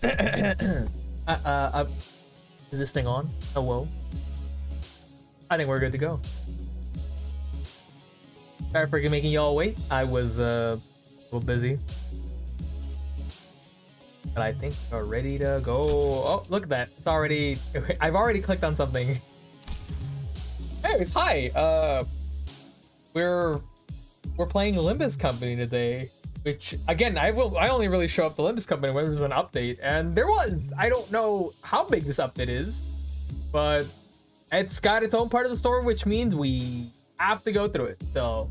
Is this thing on? Hello? I think we're good to go. Sorry for making y'all wait. I was a little busy. But I think we're ready to go. Oh, look at that. It's already... I've already clicked on something. Hey, hi. We're playing Limbus Company today. Which, again, I only really show up the Limbus Company when there's an update. And there was. I don't know how big this update is. But it's got its own part of the story, which means we have to go through it. So,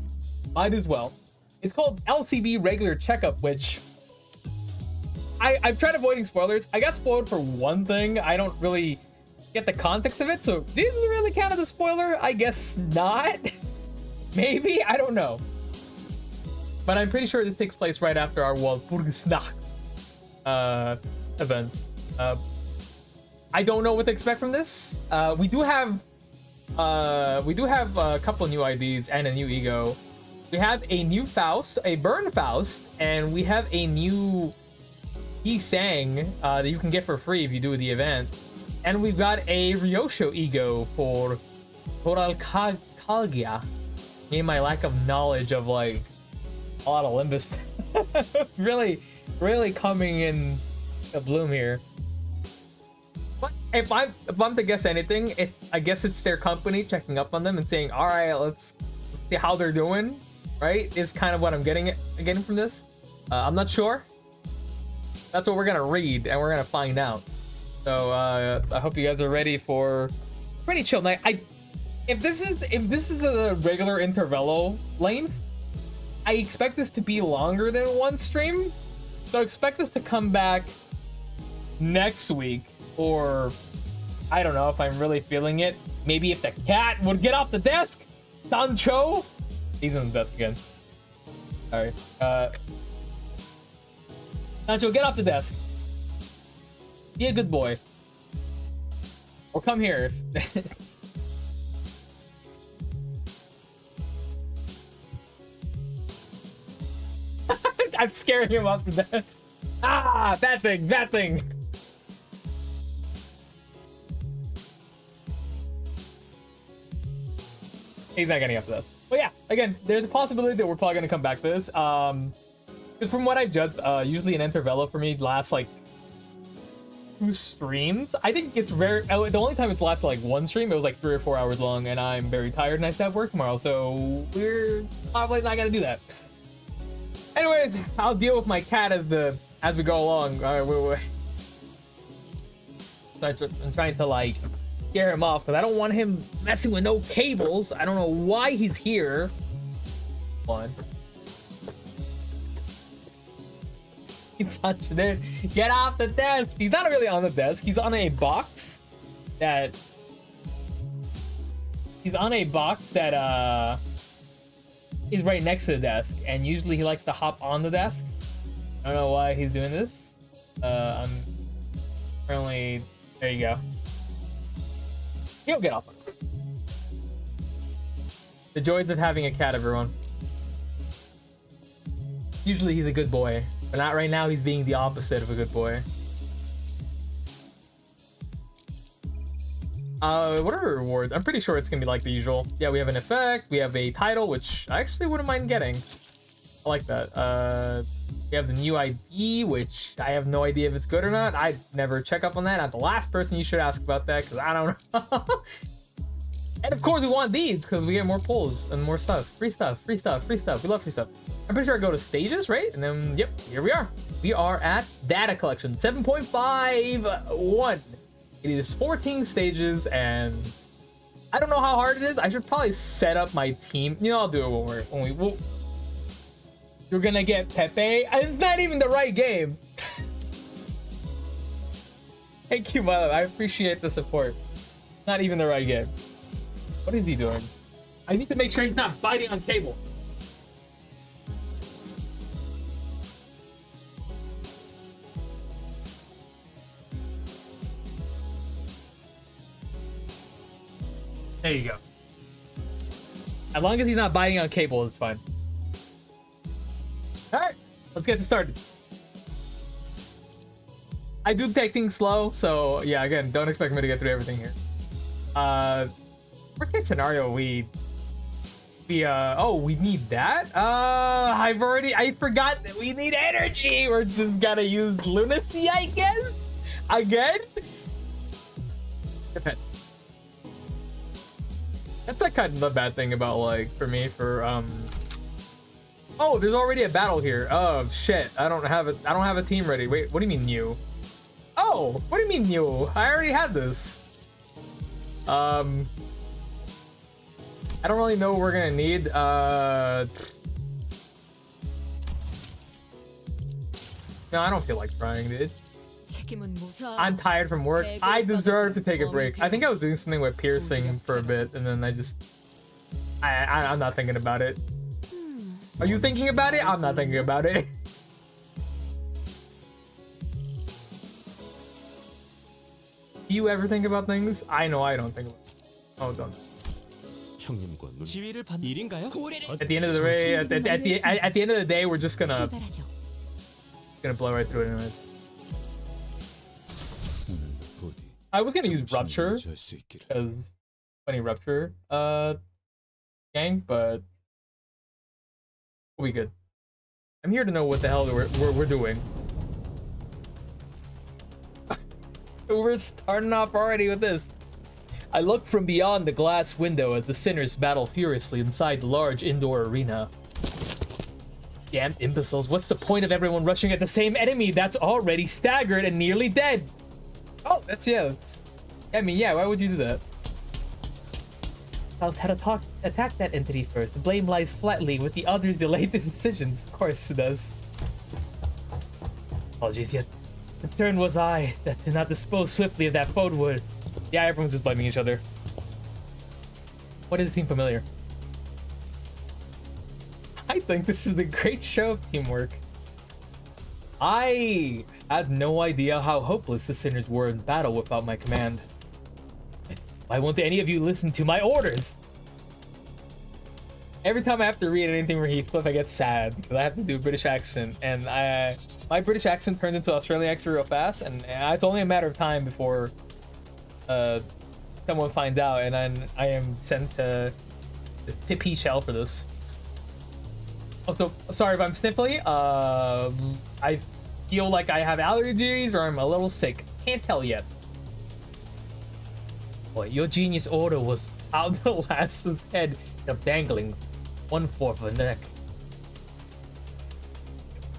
might as well. It's called LCB Regular Checkup, which... I've tried avoiding spoilers. I got spoiled for one thing. I don't really get the context of it. So, does it really count as a spoiler? I guess not. Maybe? I don't know. But I'm pretty sure this takes place right after our Walpurgisnacht event. I don't know what to expect from this. We do have a couple new IDs and a new ego. We have a new Faust, a burn Faust, and we have a new Sang that you can get for free if you do the event. And we've got a Ryosho ego for Toralkagia. Me and my lack of knowledge of like a lot of Limbus really coming in a bloom here. But if I'm to guess anything, I guess it's their company checking up on them and saying, all right, let's see how they're doing, right? Is kind of what I'm getting from this. I'm not sure. That's what we're gonna read and we're gonna find out. So I hope you guys are ready for a pretty chill night. If this is a regular Intervello length, I expect this to be longer than one stream. So expect us to come back next week, or I don't know if I'm really feeling it. Maybe if the cat would get off the desk. Sancho, he's on the desk again. All right. Sancho, get off the desk. Be a good boy. Or come here. I'm scaring him off the desk. Ah, bad thing, bad thing. He's not getting off the desk. But yeah, again, there's a possibility that we're probably gonna come back to this. Because from what I've judged, usually an Intervello for me lasts like 2 streams. I think it's rare. The only time it's lasted like 1 stream, it was like 3 or 4 hours long, and I'm very tired and I still have work tomorrow, so we're probably not gonna do that. Anyways, I'll deal with my cat as we go along. All right, I'm trying to like scare him off because I don't want him messing with no cables. I don't know why he's here. One. He's touching it. Get off the desk. He's not really on the desk. He's on a box that. He's on a box that is right next to the desk, and usually he likes to hop on the desk. I don't know why he's doing this. I'm currently. There you go. He'll get off. The joys of having a cat, everyone. Usually he's a good boy. But not right now, he's being the opposite of a good boy. What are rewards? I'm pretty sure it's gonna be like the usual. Yeah, we have an effect, we have a title, which I actually wouldn't mind getting. I like that. We have the new ID, which I have no idea if it's good or not. I never check up on that. I'm the last person you should ask about that, because I don't know. And of course we want these, because we get more pulls and more stuff. Free stuff, free stuff, free stuff. We love free stuff. I'm pretty sure I go to stages, right? And then, yep, here we are. We are at data collection 7.51. It is 14 stages, and I don't know how hard it is. I should probably set up my team. You know, I'll do it when you're gonna get Pepe. It's not even the right game. Thank you, Milo. I appreciate the support. Not even the right game. What is he doing? I need to make sure he's not biting on cables. There you go. As long as he's not biting on cable, it's fine. All right, let's get started. I do take things slow, so yeah, again, don't expect me to get through everything here. Worst case scenario, we need that. I forgot that we need energy. We're just gonna use lunacy, I guess. Again? Depends. That's like kind of the bad thing about, like, for me, oh, there's already a battle here. Oh shit. I don't have a team ready. Wait, what do you mean new? Oh, what do you mean new? I already had this. I don't really know what we're gonna need. No, I don't feel like trying, dude. I'm tired from work. I deserve to take a break. I think I was doing something with piercing for a bit, and then I'm not thinking about it. Are you thinking about it? I'm not thinking about it. Do you ever think about things? I know I don't think about it. Oh, don't. At the end of the day, at the end of the day, we're just gonna blow right through it anyways. I was gonna use rupture because funny rupture gang, but we'll be good. I'm here to know what the hell we're doing. We're starting off already with this. I look from beyond the glass window as the sinners battle furiously inside the large indoor arena. Damn imbeciles, what's the point of everyone rushing at the same enemy that's already staggered and nearly dead? Oh, I mean, yeah, why would you do that? Faust had attacked that entity first. The blame lies flatly with the others' delayed decisions. Of course it does. Apologies, yet the turn was I that did not dispose swiftly of that foe wood. Yeah, everyone's just blaming each other. Why does it seem familiar? I think this is a great show of teamwork. I had no idea how hopeless the sinners were in battle without my command. Why won't any of you listen to my orders? Every time I have to read anything from Heathcliff, I get sad because I have to do a British accent, and my British accent turns into Australian accent real fast, and it's only a matter of time before someone finds out, and then I am sent to the tippy shell for this. Also, sorry if I'm sniffly. I feel like I have allergies or I'm a little sick. Can't tell yet. Boy, your genius order was out the last head of dangling 1/4 of a neck.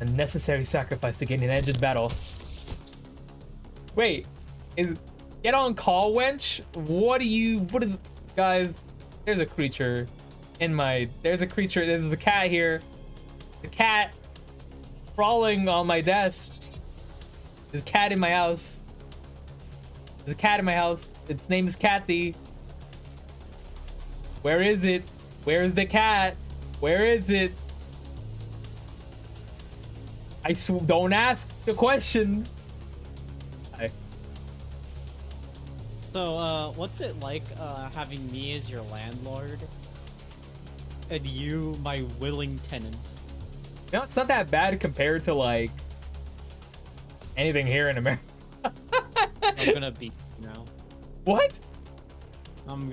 A necessary sacrifice to gain an edge of battle. Wait, get on call, wench? What is, guys, there's a creature there's a cat here. The cat crawling on my desk. There's a cat in my house. There's a cat in my house. Its name is Kathy. Where is it? Where is the cat? Where is it? Don't ask the question. Hi. So, what's it like, having me as your landlord? And you, my willing tenant? No, it's not that bad compared to, like, anything here in America. I'm gonna beat you now. What? I'm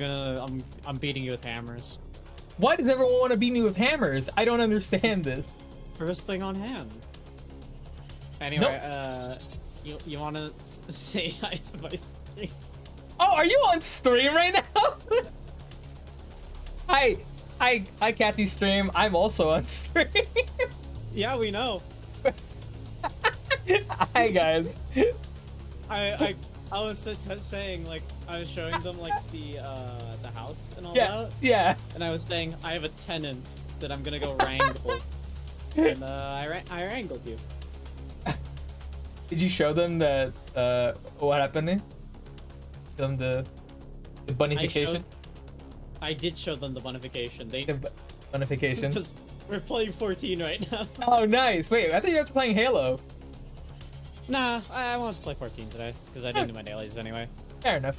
beating you with hammers. Why does everyone want to beat me with hammers? I don't understand this. First thing on hand. Anyway, you wanna say hi to my stream? Oh, are you on stream right now? Hi, Kathy's stream. I'm also on stream. Yeah, we know. Hi, guys. I was saying, like, I was showing them, like, the house and all that. Yeah. And I was saying I have a tenant that I'm gonna go wrangle. And I wrangled you. Did you show them that what happened? Show them the bunification? I did show them the bunification. Bunification. Because we're playing 14 right now. Oh, nice. Wait, I thought you were playing Halo. Nah, I wanted to play 14 today because I didn't do my dailies anyway. Fair enough.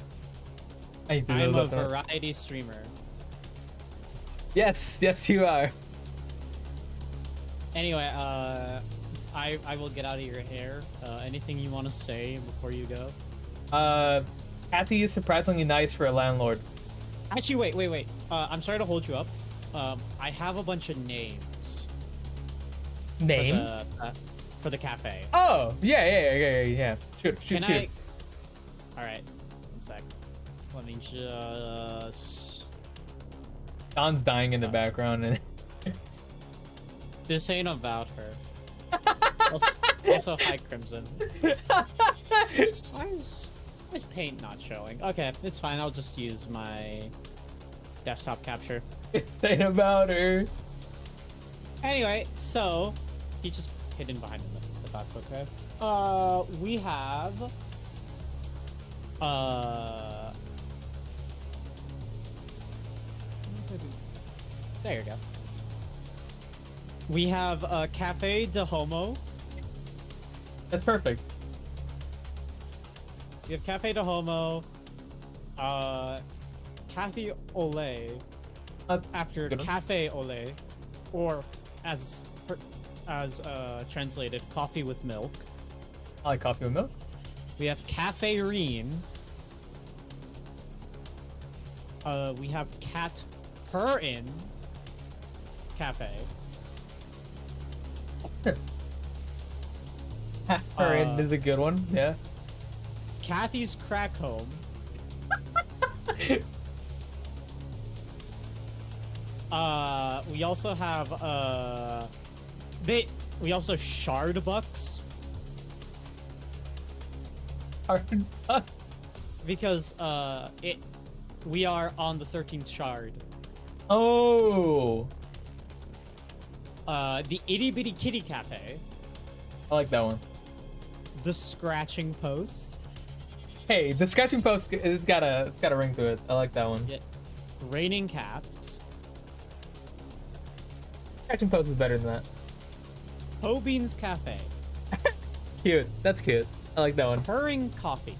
I'm a variety streamer. Yes, you are. Anyway, I will get out of your hair. Anything you want to say before you go? Cathy is surprisingly nice for a landlord. Actually, wait. I'm sorry to hold you up. I have a bunch of names. Names? For the cafe. Oh, yeah. Shoot. Alright. 1 sec. Let me just... Don's dying in the background. And This ain't about her. also, hi, Crimson. Why is paint not showing? Okay, it's fine. I'll just use my desktop capture. This ain't about her. Anyway, so he just hidden behind him, but that's okay. We have there you go. We have Cafe de Homo. That's perfect. We have Cafe de Homo. Kathy Ole. After Cafe Ole, or as translated, coffee with milk. I like coffee with milk. We have Cafe Reen. We have Cat Her In Cafe. Her in is a good one. Yeah. Kathy's Crack Home. We also have we also Shard Bucks. Because we are on the 13th shard. Oh. The Itty Bitty Kitty Cafe. I like that one. The Scratching Post. Hey, the scratching post, it's got a ring to it. I like that one. Yeah. Raining Cats. Scratching post is better than that. Hobean's Cafe. Cute. That's cute. I like that one. Purring Coffee.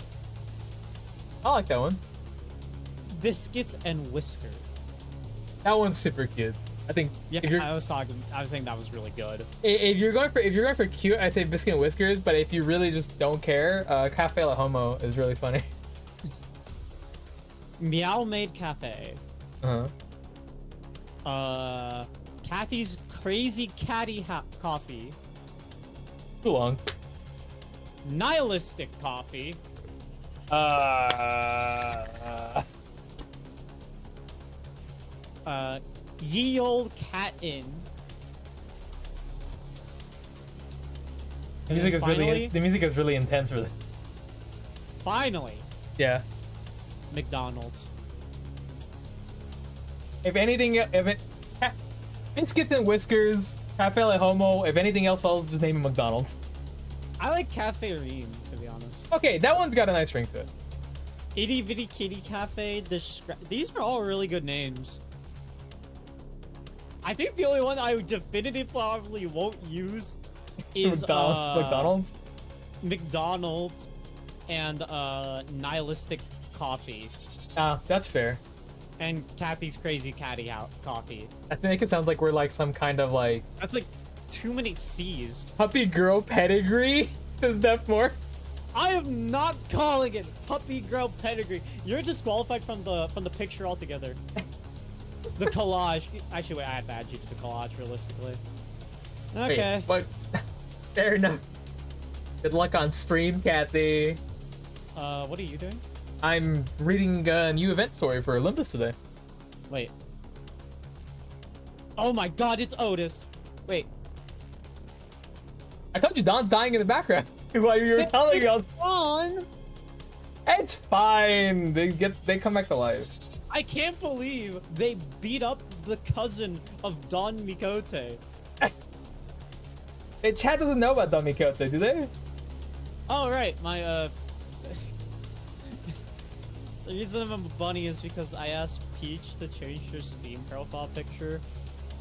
I like that one. Biscuits and Whiskers. That one's super cute. I think. Yeah, if you're, I was saying that was really good. if you're going for cute, I'd say Biscuit and Whiskers. But if you really just don't care, Cafe La Homo is really funny. Meow Made Cafe. Uh-huh. Kathy's Crazy Catty Coffee. Too long. Nihilistic Coffee. Ye Old Cat Inn. The music is really intense for this. Finally, Yeah. McDonald's. If anything, Biscuits and Whiskers, Cafe La Homo. If anything else, I'll just name it McDonald's. I like Cafe Reem, to be honest. Okay, that one's got a nice ring to it. Itty Bitty Kitty Cafe. These are all really good names. I think the only one I definitively probably won't use is McDonald's. McDonald's and Nihilistic Coffee. That's fair. And Kathy's Crazy Catty Coffee. I think it sounds like we're like some kind of like That's like too many C's. puppy girl pedigree. Is that more? I am not calling it Puppy Girl Pedigree. You're disqualified from the picture altogether. The collage. Actually, wait, I have to add you to the collage realistically. Okay. Wait, but fair enough. Good luck on stream, Kathy. What are you doing? I'm reading a new event story for Limbus today. Wait. Oh my god, it's Otis. Wait. I told you Don's dying in the background while you were telling me all. On. It's fine. They come back to life. I can't believe they beat up the cousin of Don Mikote. Hey, Chad doesn't know about Don Mikote, do they? Oh right, my the reason I'm a bunny is because I asked Peach to change her Steam profile picture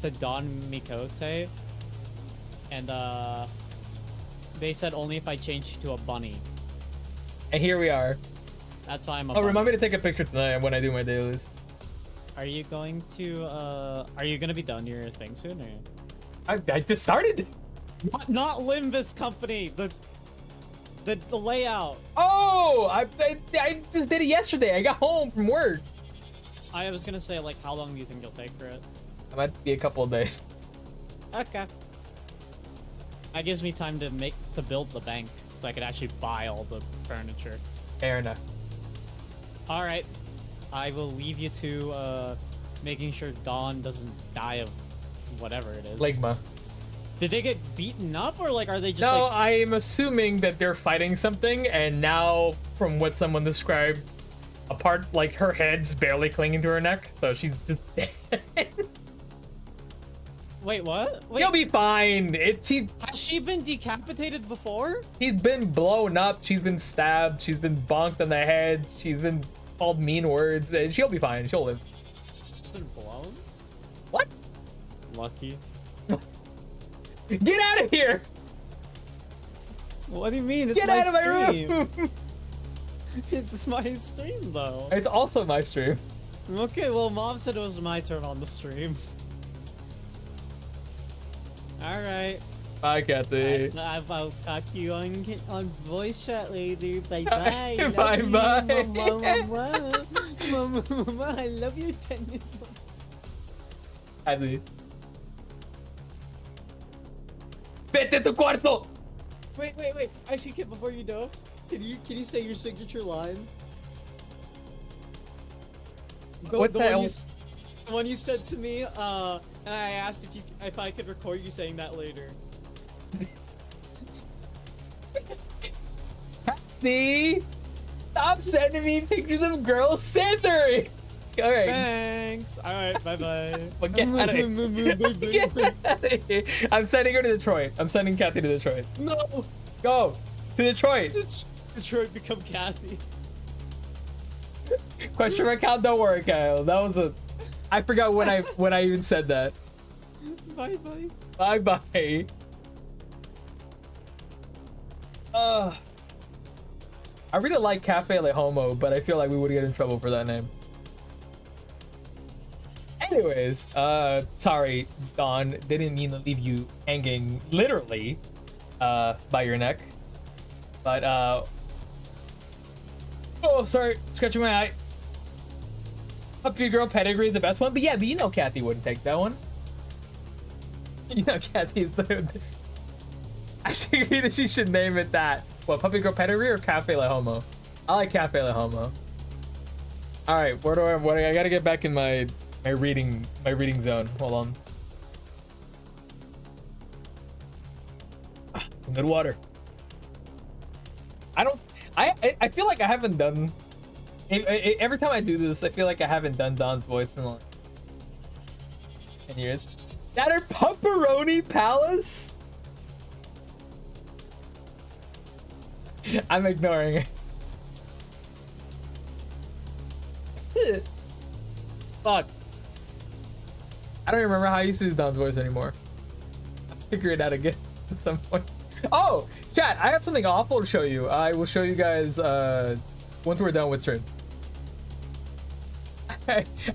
to Don Mikote, and they said only if I changed to a bunny. And here we are. That's why I'm a Oh, bunny. remind me to take a picture tonight when I do my dailies. Are you going to be done your thing soon, or? I just started. Not Limbus Company. The layout. Oh, I just did it yesterday. I got home from work. I was gonna say, like, how long do you think you'll take for it? It might be a couple of days. Okay. That gives me time to build the bank, so I could actually buy all the furniture. Fair enough. All right. I will leave you to making sure Dawn doesn't die of whatever it is. Ligma. Did they get beaten up, or like are they just No, like... I'm assuming that they're fighting something, and now, from what someone described, apart, like, her head's barely clinging to her neck, so she's just dead. Wait, what? Wait, You'll be fine. has she been decapitated before? She's been blown up. She's been stabbed. She's been bonked on the head. She's been called mean words. And she'll be fine. She'll live. Been blown? What? Lucky. Get out of here! What do you mean? It's Get my out of my stream. room! It's my stream, though. It's also my stream. Okay, well, Mom said it was my turn on the stream. All right. Bye, Kathy. I'll talk to you on voice chat later. Bye bye. Bye bye. Mama, I love you, Tennis. Kathy. Vete a tu cuarto! Wait. Actually, Kit, before you go, can you say your signature line? What the hell? The one you said to me, and I asked if I could record you saying that later. Kathy! Stop sending me pictures of girls scissoring! Alright. Thanks. Alright, bye-bye. Well, get out of here. Get out of here. I'm sending her to Detroit. I'm sending Kathy to Detroit. No! Go! To Detroit! Detroit become Kathy. Question mark count, don't worry, Kyle. That was a... I forgot when I even said that. Bye-bye. Bye-bye. I really like Cafe Le Homo, but I feel like we would get in trouble for that name. Anyways, sorry, Dawn. Didn't mean to leave you hanging, literally, by your neck. But, oh, sorry, scratching my eye. Puppy Girl Pedigree is the best one, but yeah, but you know Kathy wouldn't take that one. You know Kathy's the... I think that she should name it that. What, Puppy Girl Pedigree or Cafe Le Homo? I like Cafe Le Homo. All right, what I gotta get back in my reading zone. Hold on. Some good water. I feel like I haven't done every time I do this, I feel like I haven't done Don's voice in like 10 years. That are Pepperoni Palace? I'm ignoring it. Fuck. I don't remember how I used to do Don's voice anymore. I'll figure it out again at some point. Oh, chat, I have something awful to show you. I will show you guys once we're done with stream.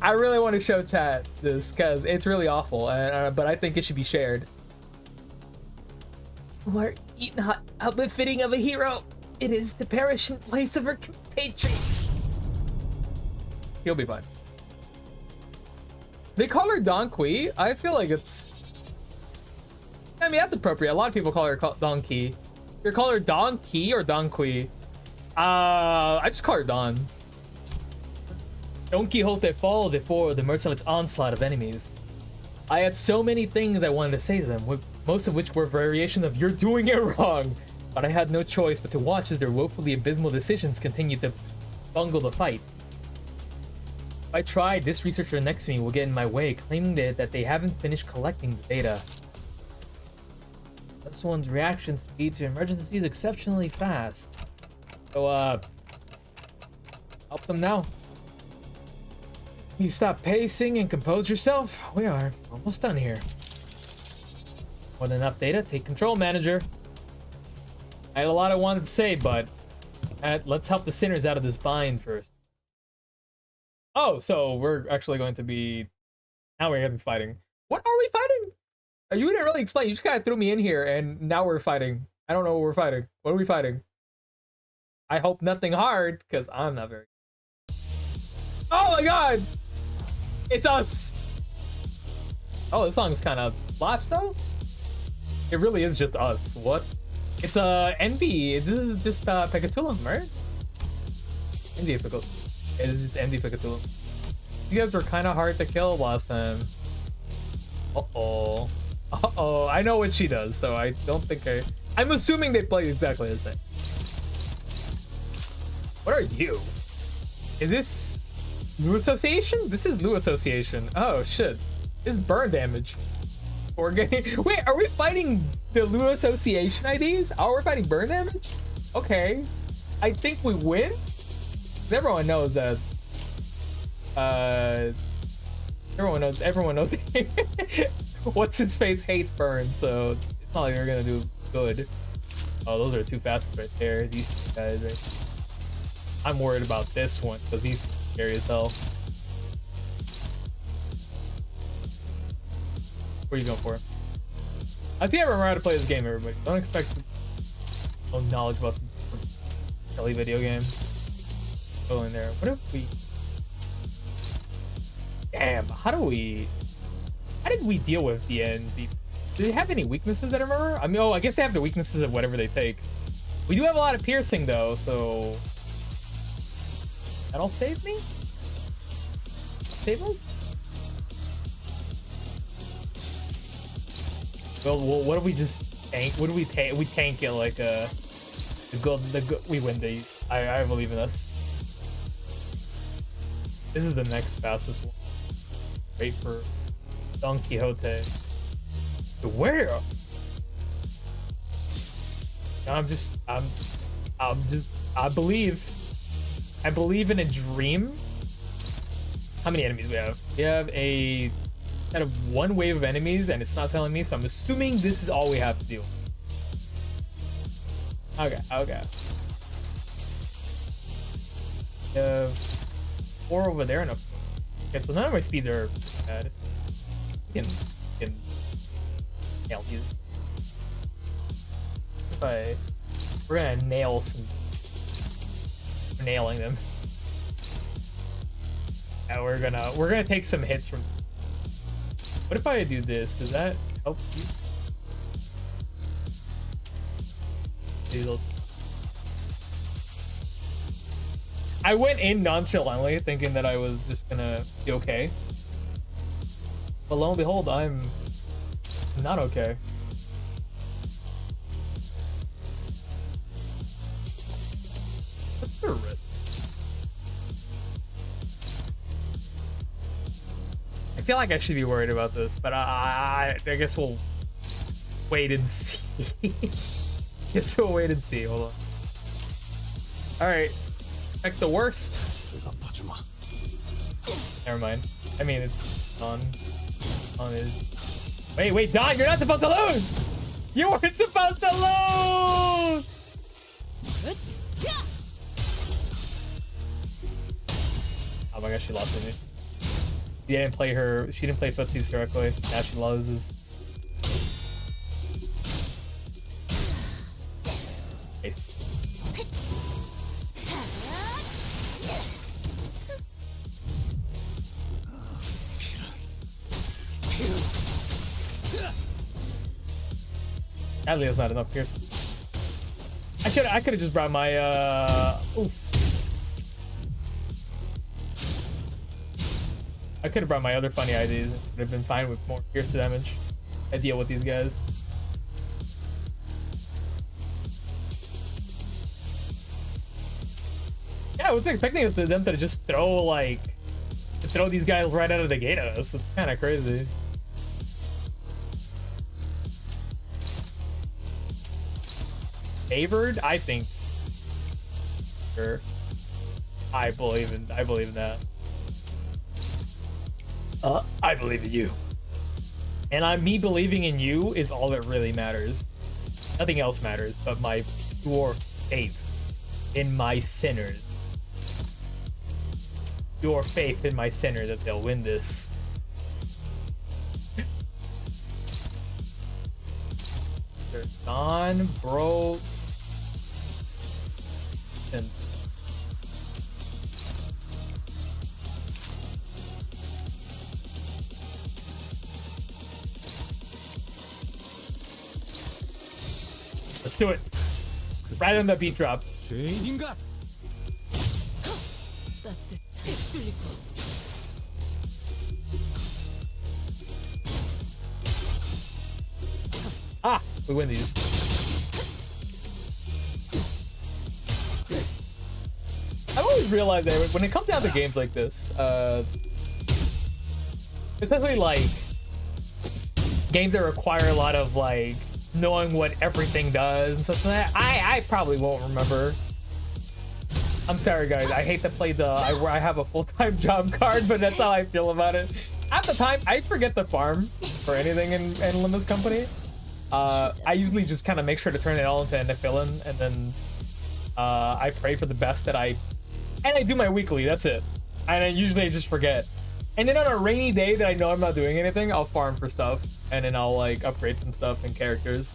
I really want to show chat this because it's really awful, but I think it should be shared. We're eating hot, how befitting of a hero. It is the perishing place of her compatriot. He'll be fine. They call her Don Qui. I feel like it's... I mean, that's appropriate. A lot of people call her Don Qui. You call her Don Qui or Don Qui? I just call her Don. Don Quixote fall before the merciless onslaught of enemies. I had so many things I wanted to say to them, most of which were variations of "you're doing it wrong," but I had no choice but to watch as their woefully abysmal decisions continued to bungle the fight. If I tried, this researcher next to me will get in my way, claiming that they haven't finished collecting the data. This one's reaction speed to emergency is exceptionally fast. So, help them now. You stop pacing and compose yourself. We are almost done here. Want enough data? Take control, manager. I had a lot I wanted to say, but let's help the sinners out of this bind first. Oh, so we're actually going to be... Now we're having fighting. What are we fighting? You didn't really explain. You just kind of threw me in here, and now we're fighting. I don't know what we're fighting. What are we fighting? I hope nothing hard, because I'm not very. Oh my god! It's us! Oh, this song's kind of slaps though. It really is just us. What? It's Envy. This is just Pekatulum, right? Envy Pekatulum. It is just Envy Pekatulum. You guys were kind of hard to kill last time. Uh-oh. Uh-oh. I know what she does, so I don't think I'm assuming they play exactly the same. What are you? Is this Lu Association? This is Lu Association. Oh, shit. This is burn damage. We're getting... Wait, are we fighting the Lu Association IDs? Oh, we're fighting burn damage? Okay. I think we win? Everyone knows that... Everyone knows what's his face hates burn, so it's not like they're gonna do good. Oh, those are two fastest right there. These guys right. I'm worried about this one because he's scary as hell. What are you going for? I think I remember how to play this game, everybody. Don't expect no knowledge about the silly video game. Go in there. What if we... Damn, how did we deal with the end? Do they have any weaknesses that I remember? I mean, oh, I guess they have the weaknesses of whatever they take. We do have a lot of piercing though, so that'll save me? Save us? Well, what if we just tank? What do we tank? We tank it like we win the. I believe in us. This is the next fastest one. Wait for Don Quixote. Where? I believe in a dream. How many enemies we have? We have a set of one wave of enemies, and it's not telling me, so I'm assuming this is all we have to do. Okay. We have 4 over there and a... Okay, so none of my speeds are bad. We can nail these. We're gonna nail some... We're nailing them. Yeah, we're gonna take some hits from... What if I do this? Does that help you? I went in nonchalantly thinking that I was just gonna be okay. But lo and behold, I'm not okay. What's the risk? I feel like I should be worried about this, but I guess we'll wait and see. Guess we'll wait and see. Hold on. All right. Expect the worst. Never mind. I mean, it's on his... Wait, Don, you're not supposed to lose! You weren't supposed to lose! Oh my gosh, she lost to me. She didn't play footsies correctly. Now she loses. It's... Sadly, that's not enough piercing. I could have just brought my oof. I could have brought my other funny IDs. Would have been fine with more pierce damage. I deal with these guys. Yeah, I was expecting them to just throw these guys right out of the gate at us. It's kind of crazy. Favored? I think. Sure. I believe in that. I believe in you. And me believing in you is all that really matters. Nothing else matters but my pure faith in my sinners. Your faith in my sinner that they'll win this. Don, bro. And let's do it. Right on the beat drop. 죄인인가? Ah, we win these. I've always realized that when it comes down to games like this, especially like games that require a lot of like knowing what everything does and stuff like that, I probably won't remember. I'm sorry guys, I hate to play the I have a full-time job card, but that's how I feel about it. At the time, I forget the farm for anything in Limbus Company. I usually just kind of make sure to turn it all into fill-in, and then I pray for the best that I do my weekly, that's it. And I usually just forget. And then on a rainy day that I know I'm not doing anything, I'll farm for stuff, and then I'll like upgrade some stuff and characters.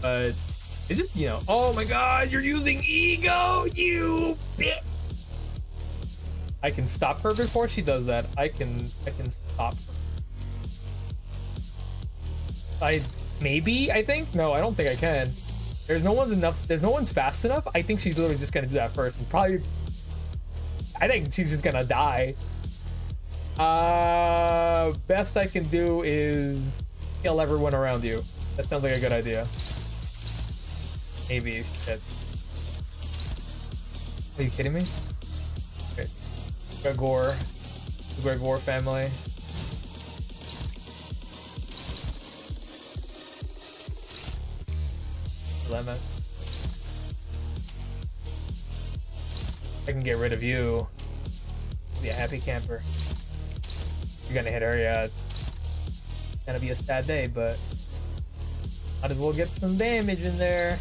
But it's just, you know, oh my god, you're using ego, you bitch. I can stop her before she does that. I can stop her. I think? No, I don't think I can. There's no one's fast enough. I think she's literally just gonna do that first, and probably I think she's just gonna die. Best I can do is kill everyone around you. That sounds like a good idea. Maybe. Shit. Are you kidding me? Okay. Gregor. The Gregor family. Lemon. I can get rid of you. Be a happy camper. You're gonna hit her, yeah. It's gonna be a sad day, but might as well get some damage in there.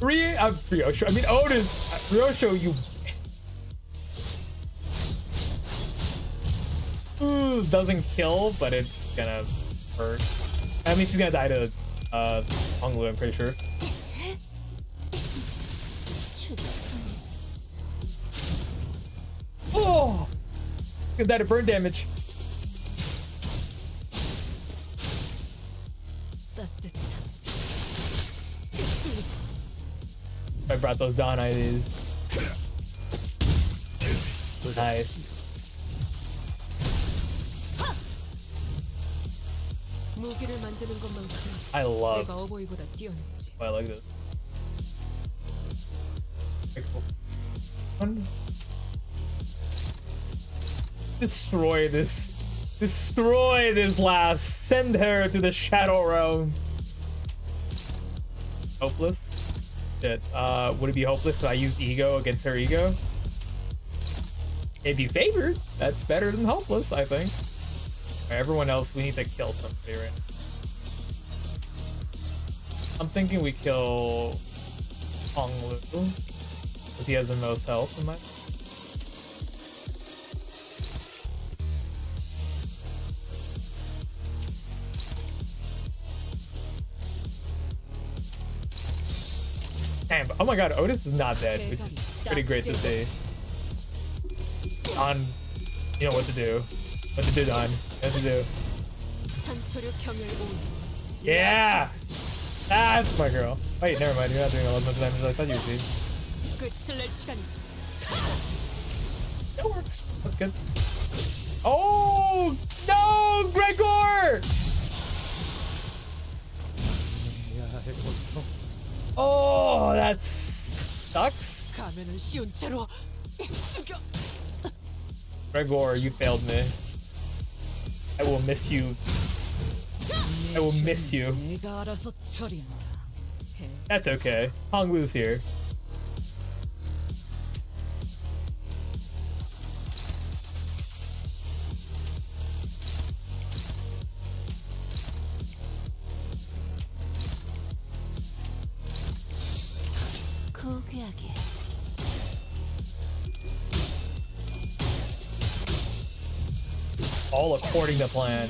Ryosho. I mean, Otis. Ryosho, you. Ooh, doesn't kill, but it's gonna hurt. I mean, she's gonna die to Honglu, I'm pretty sure. Oh! Gonna die to burn damage. I brought those Dawn IDs. Nice. I love. Oh, I like this. Cool. Destroy this. Destroy this last. Send her to the Shadow Realm. Hopeless? Shit. Would it be hopeless if I used ego against her ego? It'd be favored. That's better than hopeless, I think. Right, everyone else, we need to kill somebody right now. I'm thinking we kill Honglu, because he has the most health in my. Damn, oh my god, Otis is not dead, which is pretty great to see. Don, you know what to do. What to do, Don. What to do. Yeah! That's my girl. Wait, never mind. You're not doing a lot of damage as I thought you would be. That works. That's good. Oh! No! Gregor! Oh, that sucks. Gregor, you failed me. I will miss you. I will miss you. That's okay. Honglu's here. all according to plan.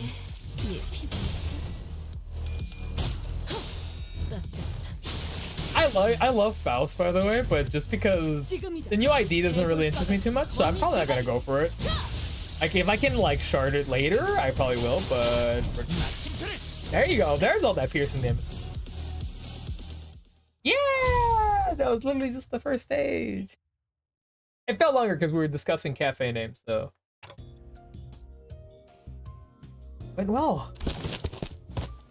I love Faust, by the way, but just because the new ID doesn't really interest me too much, so I'm probably not gonna go for it. Like, if I can, like, shard it later, I probably will, but... There you go. There's all that piercing damage. Yeah! That was literally just the first stage. It felt longer because we were discussing cafe names, so... Went well.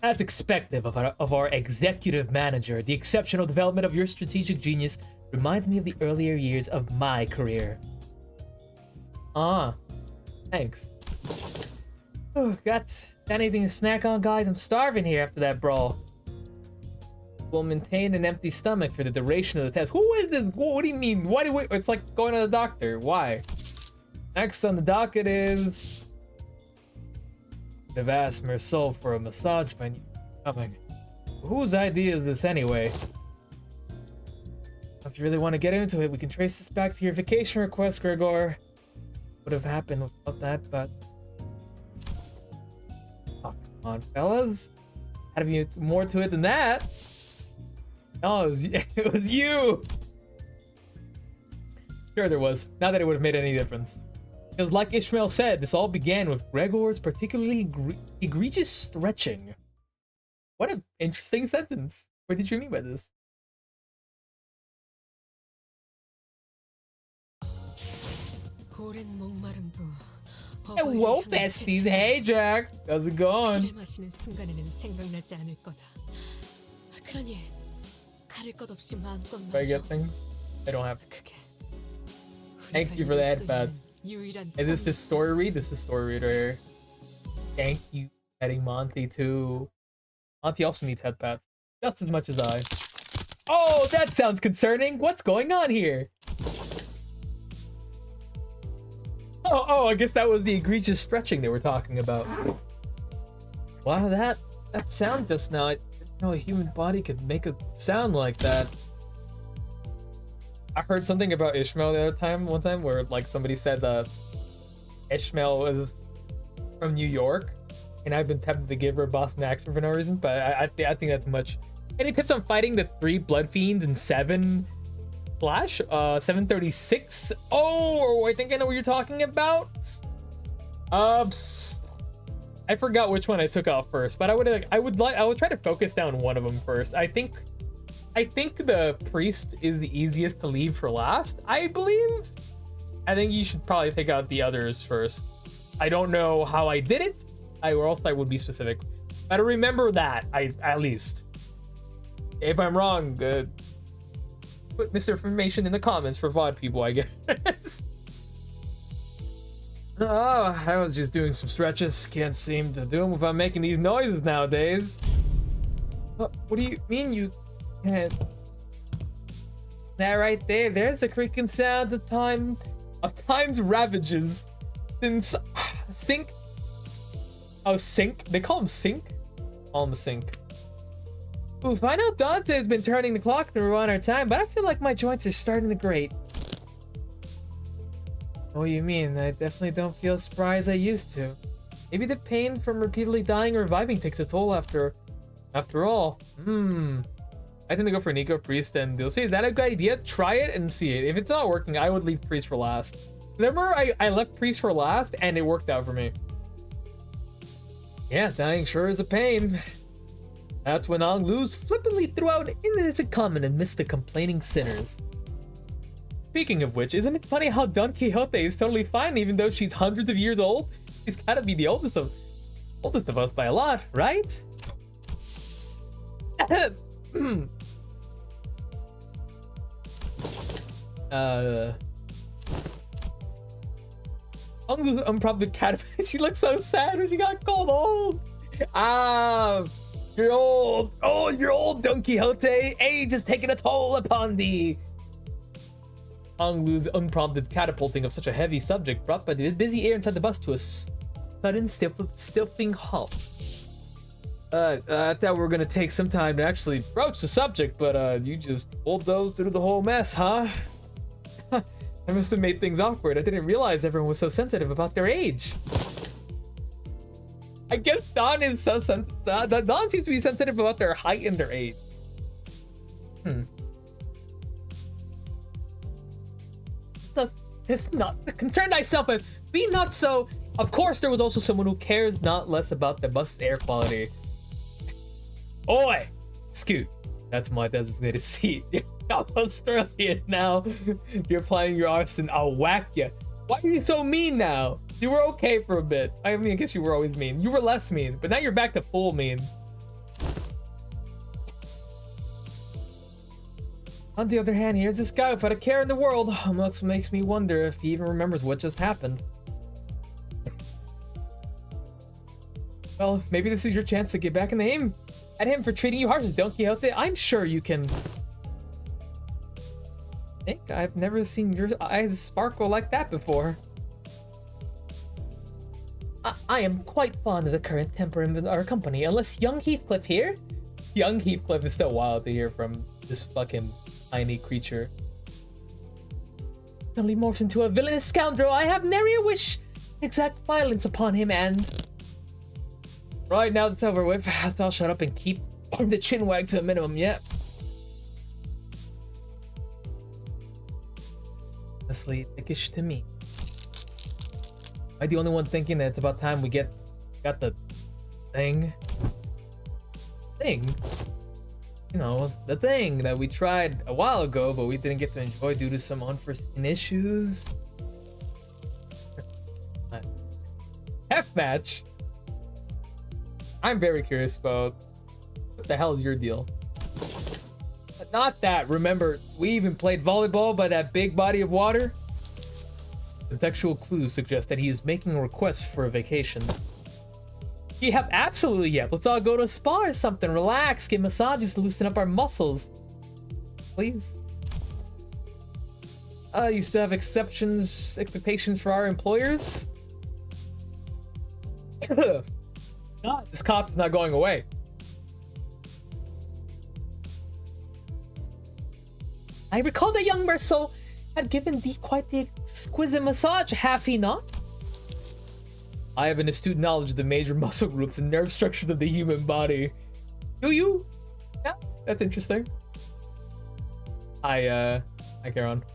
As expected of our executive manager, the exceptional development of your strategic genius reminds me of the earlier years of my career. Ah, thanks. Oh, got anything to snack on, guys? I'm starving here after that brawl. Will maintain an empty stomach for the duration of the test. Who is this? What do you mean? Why do we? It's like going to the doctor. Why? Next on the docket is... They've asked Mersol for a massage menu coming. Whose idea is this anyway? If you really want to get into it, we can trace this back to your vacation request, Gregor. Would have happened without that, but... Oh, come on, fellas. Had to be more to it than that. No, it was you! Sure there was. Not that it would have made any difference. Because like Ishmael said, this all began with Gregor's particularly egregious stretching. What an interesting sentence. What did you mean by this? Hello, besties. Hey, Jack. How's it going? Do I get things? I don't have to. Thank you for the headpads. Is this just story read? This is story read right here. Thank you, petting Monty too. Monty also needs headpads, just as much as I. Oh, that sounds concerning. What's going on here? Oh, I guess that was the egregious stretching they were talking about. Wow, that sound just now. I didn't know a human body could make a sound like that. I heard something about Ishmael the other time, one time, where like somebody said that Ishmael was from New York, and I've been tempted to give her a Boston accent for no reason, but I think that's much. Any tips on fighting the 3 Blood Fiends and 7 Flash? 736? Oh, I think I know what you're talking about. I forgot which one I took off first, but I would try to focus down one of them first. I think the priest is the easiest to leave for last, I believe. I think you should probably take out the others first. I don't know how I did it, or else I would be specific. But I remember that, at least. If I'm wrong, put misinformation in the comments for VOD people, I guess. Oh, I was just doing some stretches. Can't seem to do them without making these noises nowadays. What do you mean you... And that right there's the creaking sound of time's ravages. Since Sync. Oh, Sync? They call him Sync? Call him Sync. Oof, I know Dante's been turning the clock to rewind our time, but I feel like my joints are starting to grate. What do you mean? I definitely don't feel as spry as I used to. Maybe the pain from repeatedly dying or reviving takes a toll after all. I think they go for Nico Priest, and they'll say, is that a good idea? Try it and see it. If it's not working, I would leave Priest for last. Remember, I left Priest for last, and it worked out for me. Yeah, dying sure is a pain. That's when Anglus flippantly threw out innocent comment amidst the complaining sinners. Speaking of which, isn't it funny how Don Quixote is totally fine even though she's hundreds of years old? She's gotta be the oldest of us by a lot, right? Anglus unprompted cat. She looks so sad when she got called old. You're old. Oh, you're old, Don Quixote. Age is taking a toll upon thee. Anglus unprompted catapulting of such a heavy subject brought by the busy air inside the bus to a sudden stifling halt. I thought we were gonna take some time to actually broach the subject, but you just bulldozed through the whole mess, huh? I must have made things awkward. I didn't realize everyone was so sensitive about their age. I guess Dawn is so sensitive. Dawn seems to be sensitive about their height and their age. It's not concern thyself with. Be not so. Of course, there was also someone who cares not less about the bus's air quality. Oi, Scoot. That's my designated seat. You're Australian now. You're playing your arson. I'll whack you. Why are you so mean now? You were okay for a bit. I mean, I guess you were always mean. You were less mean, but now you're back to full mean. On the other hand, here's this guy without a care in the world. Almost makes me wonder if he even remembers what just happened. Well, maybe this is your chance to get back in the game. At him for treating you harshly, Don Quixote. I'm sure you can. I think I've never seen your eyes sparkle like that before. I am quite fond of the current temper in our company, unless young Heathcliff here. Young Heathcliff is still wild to hear from this fucking tiny creature. Suddenly morphs into a villainous scoundrel. I have nary a wish exact violence upon him, and right now that's over with. I'll shut up and keep the chin wag to a minimum. Yet, honestly, dickish to me. Am I the only one thinking that it's about time we got the thing? You know, the thing that we tried a while ago, but we didn't get to enjoy due to some unforeseen issues. F match. I'm very curious about what the hell is your deal. But not that. Remember, we even played volleyball by that big body of water. Contextual clues suggest that he is making a request for a vacation. Yep, absolutely, yep. Let's all go to a spa or something. Relax, get massages to loosen up our muscles. Please. You still have expectations for our employers? God, this cop is not going away. I recall that young Marceau had given Dee quite the exquisite massage, have he not? I have an astute knowledge of the major muscle groups and nerve structures of the human body. Do you? Yeah, that's interesting. Hi, Charon.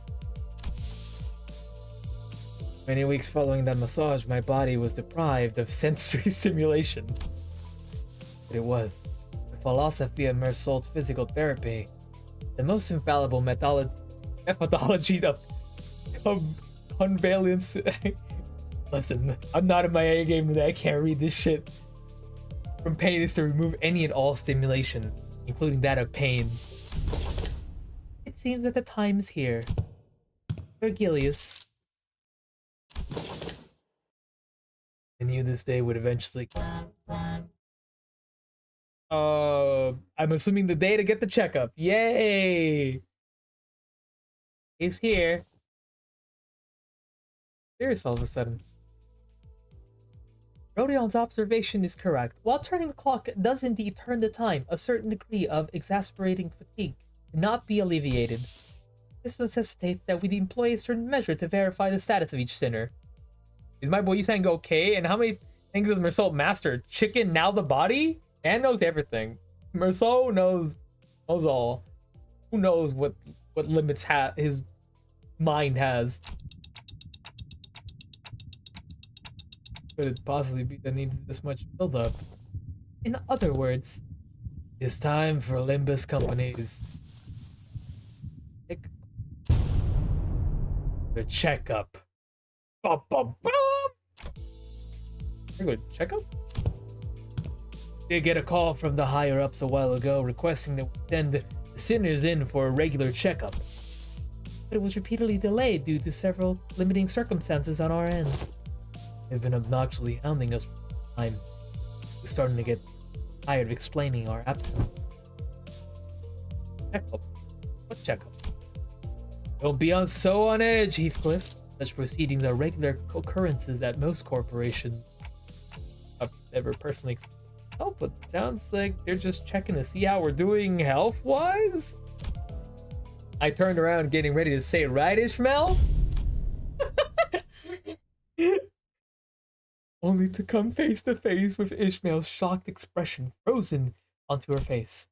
Many weeks following that massage, my body was deprived of sensory stimulation. But it was the philosophy of Mersault's physical therapy, the most infallible methodology of convalescence. Listen, I'm not in my A game today. I can't read this shit. From pain is to remove any and all stimulation, including that of pain. It seems that the time is here. Virgilius. I knew this day would eventually come. I'm assuming the day to get the checkup. Yay! He's here. Serious all of a sudden. Rodion's observation is correct. While turning the clock does indeed turn the time, a certain degree of exasperating fatigue cannot be alleviated. This necessitates that we employ a certain measure to verify the status of each sinner. Is my boy saying okay? And how many things does Mersault master? Chicken, now the body? And knows everything. Mersault knows all. Who knows what limits his mind has? Could it possibly be that needed this much build-up? In other words, it's time for Limbus Company's the checkup. Bum, bum, bum. Very good. Checkup? Did get a call from the higher-ups a while ago requesting that we send the sinners in for a regular checkup. But it was repeatedly delayed due to several limiting circumstances on our end. They've been obnoxiously hounding us for time. We're starting to get tired of explaining our absence. Checkup? What checkup? Don't be so on edge, Heathcliff. Such proceedings are regular occurrences at most corporations. I've never personally experienced help, but sounds like they're just checking to see how we're doing health-wise. I turned around getting ready to say, right, Ishmael? Only only to come face to face with Ishmael's shocked expression frozen onto her face.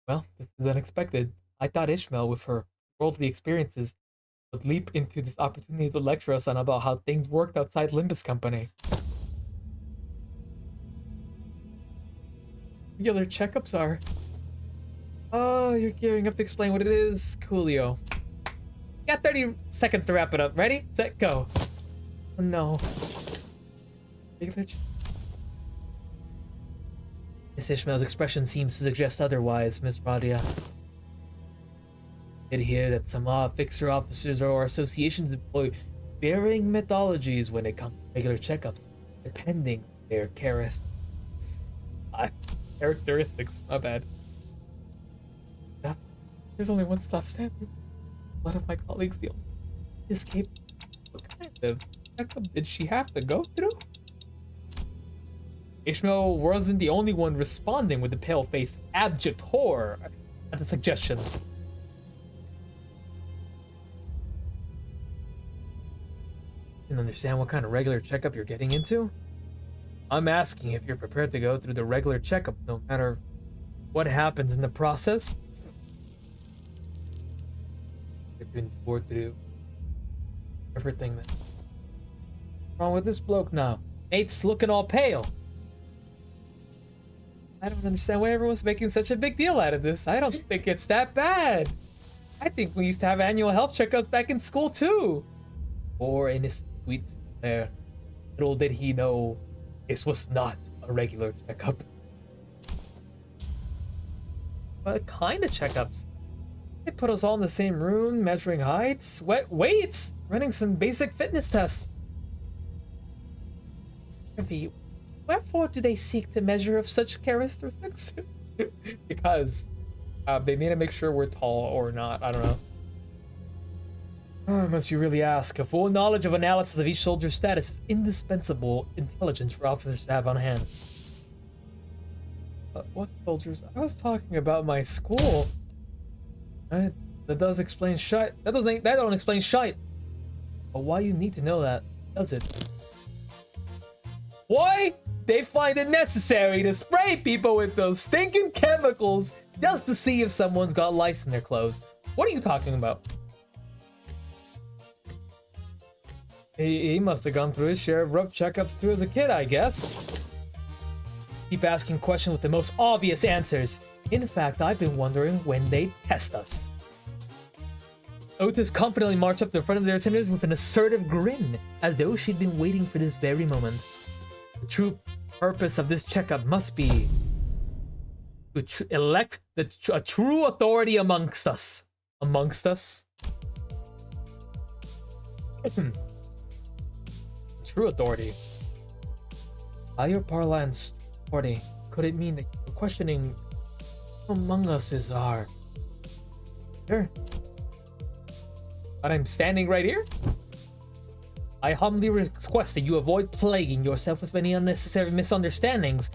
Well, this is unexpected. I thought Ishmael, with her worldly experiences, would leap into this opportunity to lecture us on about how things worked outside Limbus Company. The other checkups are... Oh, you're gearing up to explain what it is. Coolio. Got 30 seconds to wrap it up. Ready? Set, go. Oh, no. Miss Ishmael's expression seems to suggest otherwise, Miss Radia. Did hear that some fixer officers or associations employ varying methodologies when it comes to regular checkups, depending on their characteristics. My bad. Yep. There's only one stop standing. A lot of my colleagues the only escape. What kind of checkup did she have to go through? Ishmael wasn't the only one responding with a pale face, abject horror at the suggestion. Can understand what kind of regular checkup you're getting into? I'm asking if you're prepared to go through the regular checkup no matter what happens in the process. I've been poured through everything that's wrong with this bloke now. Mate's looking all pale. I don't understand why everyone's making such a big deal out of this. I don't think it's that bad. I think we used to have annual health checkups back in school too. Poor innocent sweet there. Little did he know this was not a regular checkup. What kind of checkups? They put us all in the same room, measuring heights, weights, running some basic fitness tests. Wherefore do they seek to measure of such characteristics? Because they need to make sure we're tall or not. I don't know. Must you really ask? A full knowledge of analysis of each soldier's status is indispensable intelligence for officers to have on hand. What soldiers? I was talking about my school. That does explain shite. That don't explain shite. But why you need to know that, does it? Why they find it necessary to spray people with those stinking chemicals just to see if someone's got lice in their clothes? What are you talking about? He must have gone through his share of rough checkups too as a kid, I guess. Keep asking questions with the most obvious answers. In fact, I've been wondering when they test us. Otis confidently marched up to the front of their attendants with an assertive grin, as though she'd been waiting for this very moment. The true purpose of this checkup must be to elect a true authority amongst us. Amongst us? True authority. By your parlance, authority, could it mean that you're questioning who among us is our... Sure. But I'm standing right here? I humbly request that you avoid plaguing yourself with any unnecessary misunderstandings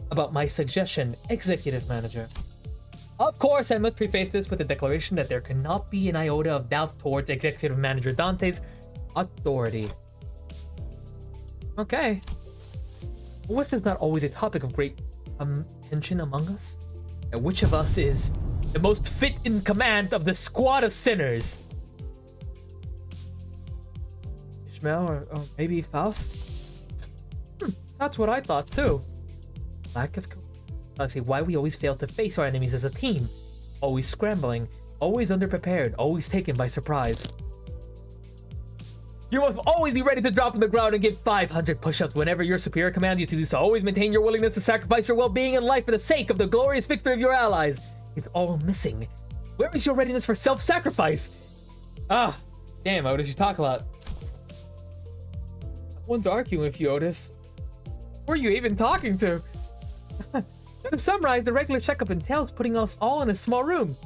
about my suggestion, Executive Manager. Of course, I must preface this with a declaration that there cannot be an iota of doubt towards Executive Manager Dante's authority. Okay. Was this not always a topic of great tension among us? And which of us is the most fit in command of the squad of sinners? Ishmael or maybe Faust? That's what I thought too. Lack of... I say why we always fail to face our enemies as a team. Always scrambling, always underprepared, always taken by surprise. You must always be ready to drop on the ground and give 500 push-ups whenever your superior commands you to do so. Always maintain your willingness to sacrifice your well-being and life for the sake of the glorious victory of your allies. It's all missing. Where is your readiness for self-sacrifice? Ah, damn, Otis, you talk a lot. No one's arguing with you, Otis. Who are you even talking to? To summarize, the regular checkup entails putting us all in a small room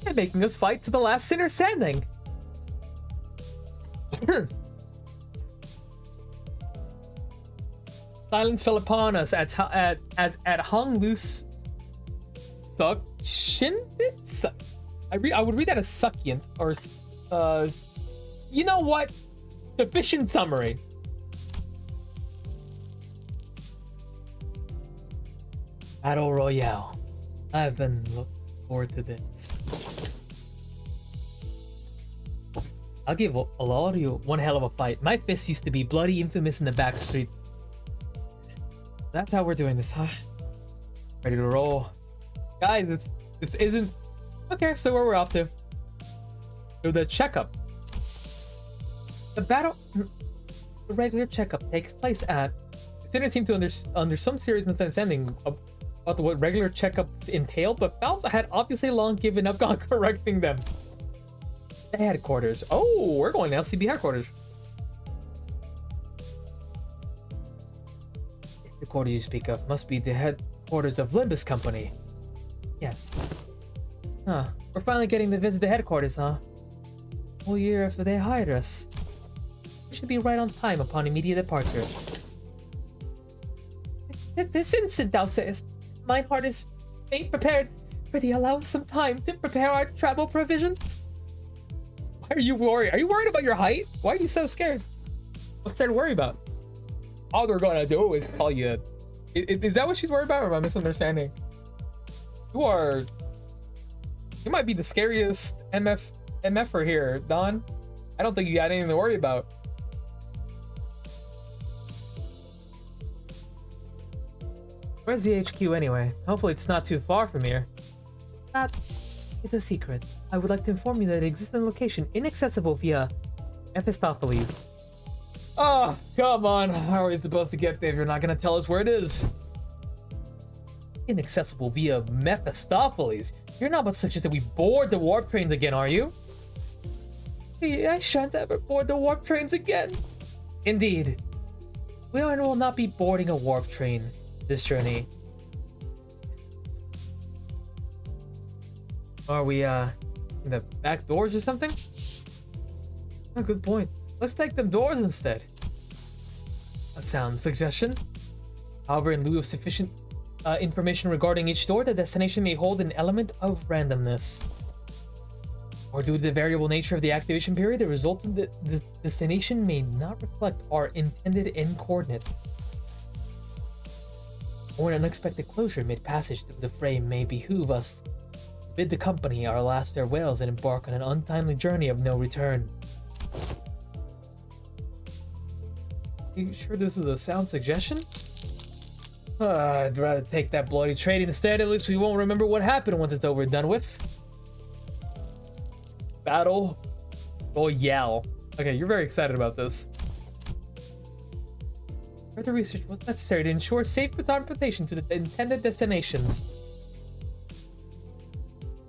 and making us fight to the last sinner standing. Silence fell upon us as hung loose succinct. I would read that as succulent or you know what? Sufficient summary. Battle Royale. I've been looking forward to this. I'll give a lot of you one hell of a fight. My fist used to be bloody infamous in the back street. That's how we're doing this, huh? Ready to roll. Guys, this isn't... Okay, so where we're off to? To the checkup. The regular checkup takes place at... The students seem to under some serious misunderstanding about what regular checkups entail, but Faust had obviously long given up on correcting them. The headquarters. Oh, we're going to LCB headquarters. The quarters you speak of must be the headquarters of Limbus Company. Yes. Huh. We're finally getting to visit the headquarters, huh? A whole year after they hired us. We should be right on time upon immediate departure. This instant, thou sayest. Mine heart is ain't prepared. Ready, allow us some time to prepare our travel provisions. Why are you worried? Are you worried about your height? Why are you so scared? What's there to worry about? All they're gonna do is call you. Is that what she's worried about, or am I misunderstanding? You might be the scariest MFer here, Don. I don't think you got anything to worry about. Where's the HQ anyway? Hopefully it's not too far from here. That is a secret. I would like to inform you that it exists in a location inaccessible via Mephistopheles. Oh, come on. How are we supposed to get there if you're not going to tell us where it is? Inaccessible via Mephistopheles? You're not but such as that we board the warp trains again, are you? I shan't ever board the warp trains again. Indeed. We will not be boarding a warp train this journey. Are we, in the back doors or something? Oh, good point. Let's take them doors instead. A sound suggestion. However, in lieu of sufficient information regarding each door, the destination may hold an element of randomness. Or due to the variable nature of the activation period, the resultant destination may not reflect our intended end coordinates. Or an unexpected closure mid-passage through the frame may behoove us to bid the company our last farewells and embark on an untimely journey of no return. You sure this is a sound suggestion? I'd rather take that bloody trade instead. At least we won't remember what happened once it's over and done with. Battle Royale. Okay, you're very excited about this. Further research was necessary to ensure safe transportation to the intended destinations.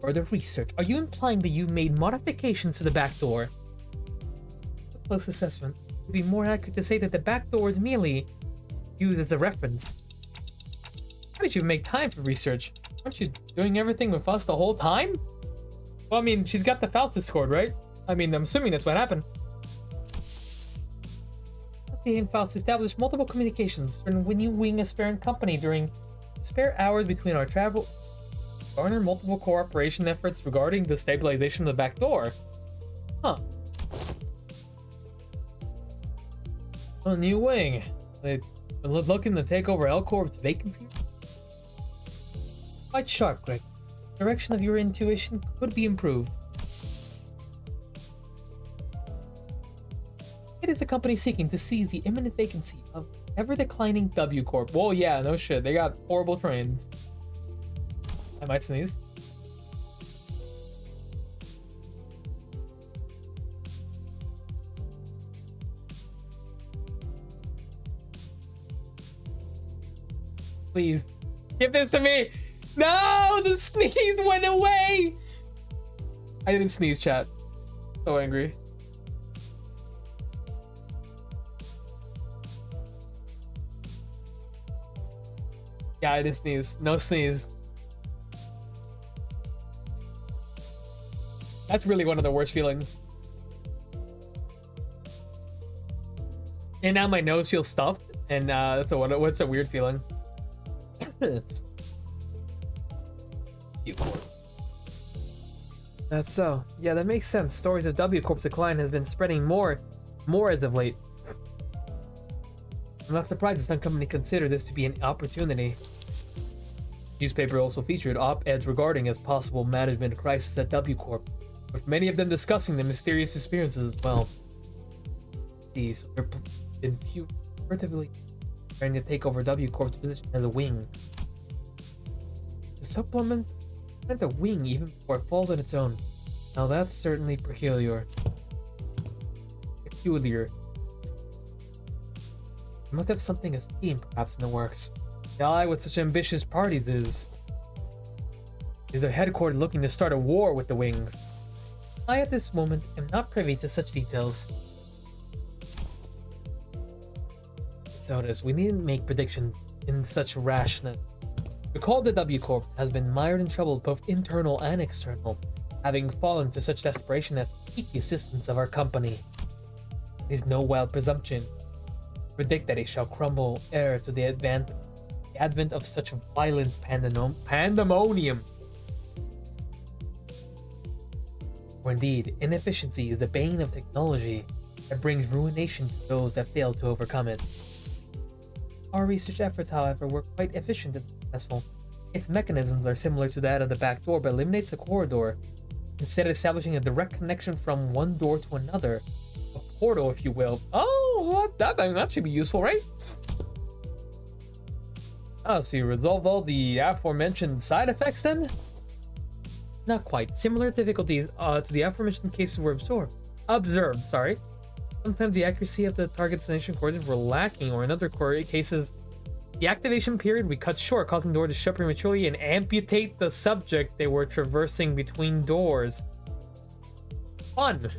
Further research? Are you implying that you made modifications to the back door? A close assessment would be more accurate to say that the back door is merely used as a reference. How did you make time for research? Aren't you doing everything with us the whole time? Well, I mean, she's got the Faustus cord, right? I mean, I'm assuming that's what happened. He and Faust established multiple communications and when you wing a spare company during spare hours between our travels. Garner multiple cooperation efforts regarding the stabilization of the back door. Huh. A new wing. They've been looking to take over L Corp's vacancy? Quite sharp, Greg. Direction of your intuition could be improved. It is a company seeking to seize the imminent vacancy of ever-declining W Corp. Whoa, yeah, no shit. They got horrible trains. I might sneeze. Please, give this to me. No, the sneeze went away. I didn't sneeze, chat. So angry. Yeah, I didn't sneeze. No sneeze. That's really one of the worst feelings. And now my nose feels stuffed, and what's a weird feeling. That's so. Yeah, that makes sense. Stories of W Corp's decline has been spreading more as of late. I'm not surprised the Sun Company considered this to be an opportunity. Newspaper also featured op-eds regarding as possible management crisis at W Corp, with many of them discussing the mysterious experiences as well. These are been few furtively trying to take over W Corp's position as a wing. The supplement meant a wing even before it falls on its own. Now that's certainly peculiar. Peculiar. They must have something a scheme perhaps in the works. The ally with such ambitious parties is their headquarters looking to start a war with the wings. I at this moment am not privy to such details. So it is, we needn't make predictions in such rashness. Recall the W Corp has been mired in trouble both internal and external, having fallen to such desperation as to seek the assistance of our company. It is no wild presumption to predict that it shall crumble ere to the advent of such violent pandemonium. For indeed, inefficiency is the bane of technology that brings ruination to those that fail to overcome it. Our research efforts, however, were quite efficient and successful. Its mechanisms are similar to that of the back door, but eliminates a corridor, instead of establishing a direct connection from one door to another. A portal, if you will. Oh, well, that should be useful, right? Oh, so you resolve all the aforementioned side effects then? Not quite. Similar difficulties to the aforementioned cases were observed. Sometimes the accuracy of the target destination coordinates were lacking, or in other cases, the activation period would be cut short, causing the door to shut prematurely and amputate the subject they were traversing between doors. Fun!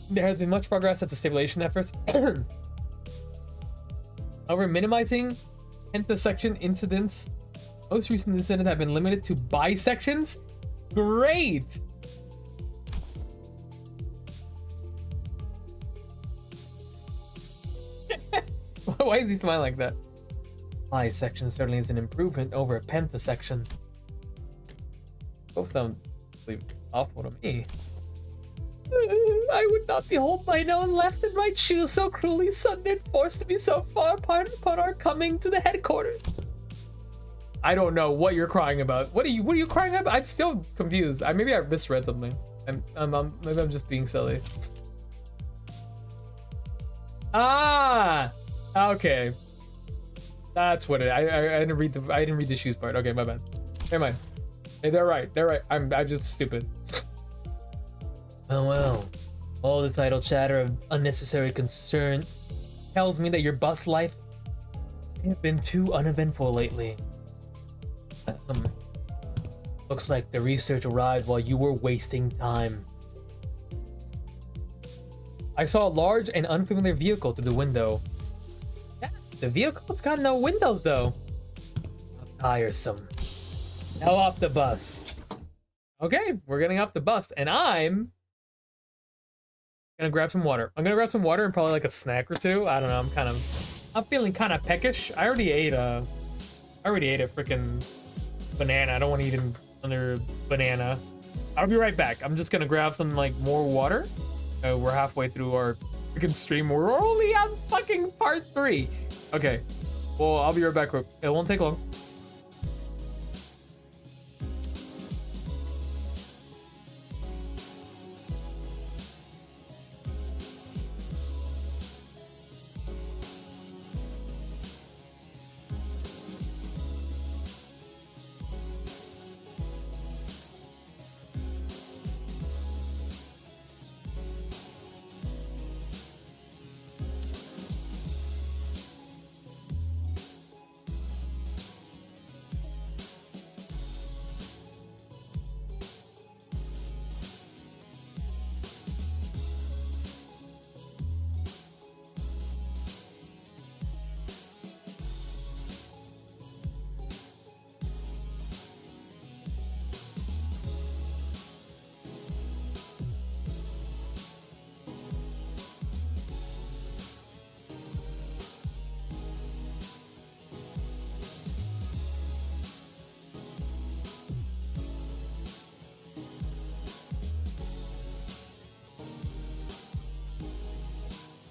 There has been much progress at the stabilization efforts. However, minimizing intersection incidents, most recent incidents have been limited to bisections. Great! Why is he smiling like that? Bisection certainly is an improvement over a pentasection. Both of them leave awful to me. I would not behold mine own left and right shoe so cruelly sundered, forced to be so far apart upon our coming to the headquarters. I don't know what you're crying about. What are you crying about? I'm still confused. Maybe I misread something. Maybe I'm just being silly. Ah, okay. That's what it. I didn't read the shoes part. Okay, my bad. Never mind. Hey, they're right. I'm just stupid. Oh well. All this idle chatter of unnecessary concern tells me that your bus life has been too uneventful lately. Looks like the research arrived while you were wasting time. I saw a large and unfamiliar vehicle through the window. Yeah, the vehicle's got no windows though. How tiresome. Now off the bus. Okay, we're getting off the bus, and I'm gonna grab some water. I'm gonna grab some water and probably like a snack or two. I don't know. I'm feeling kind of peckish. I already ate a freaking banana. I don't want to eat another banana. I'll be right back. I'm just gonna grab some like more water. We're halfway through our freaking stream. We're only on fucking part 3. Okay. Well, I'll be right back. It won't take long.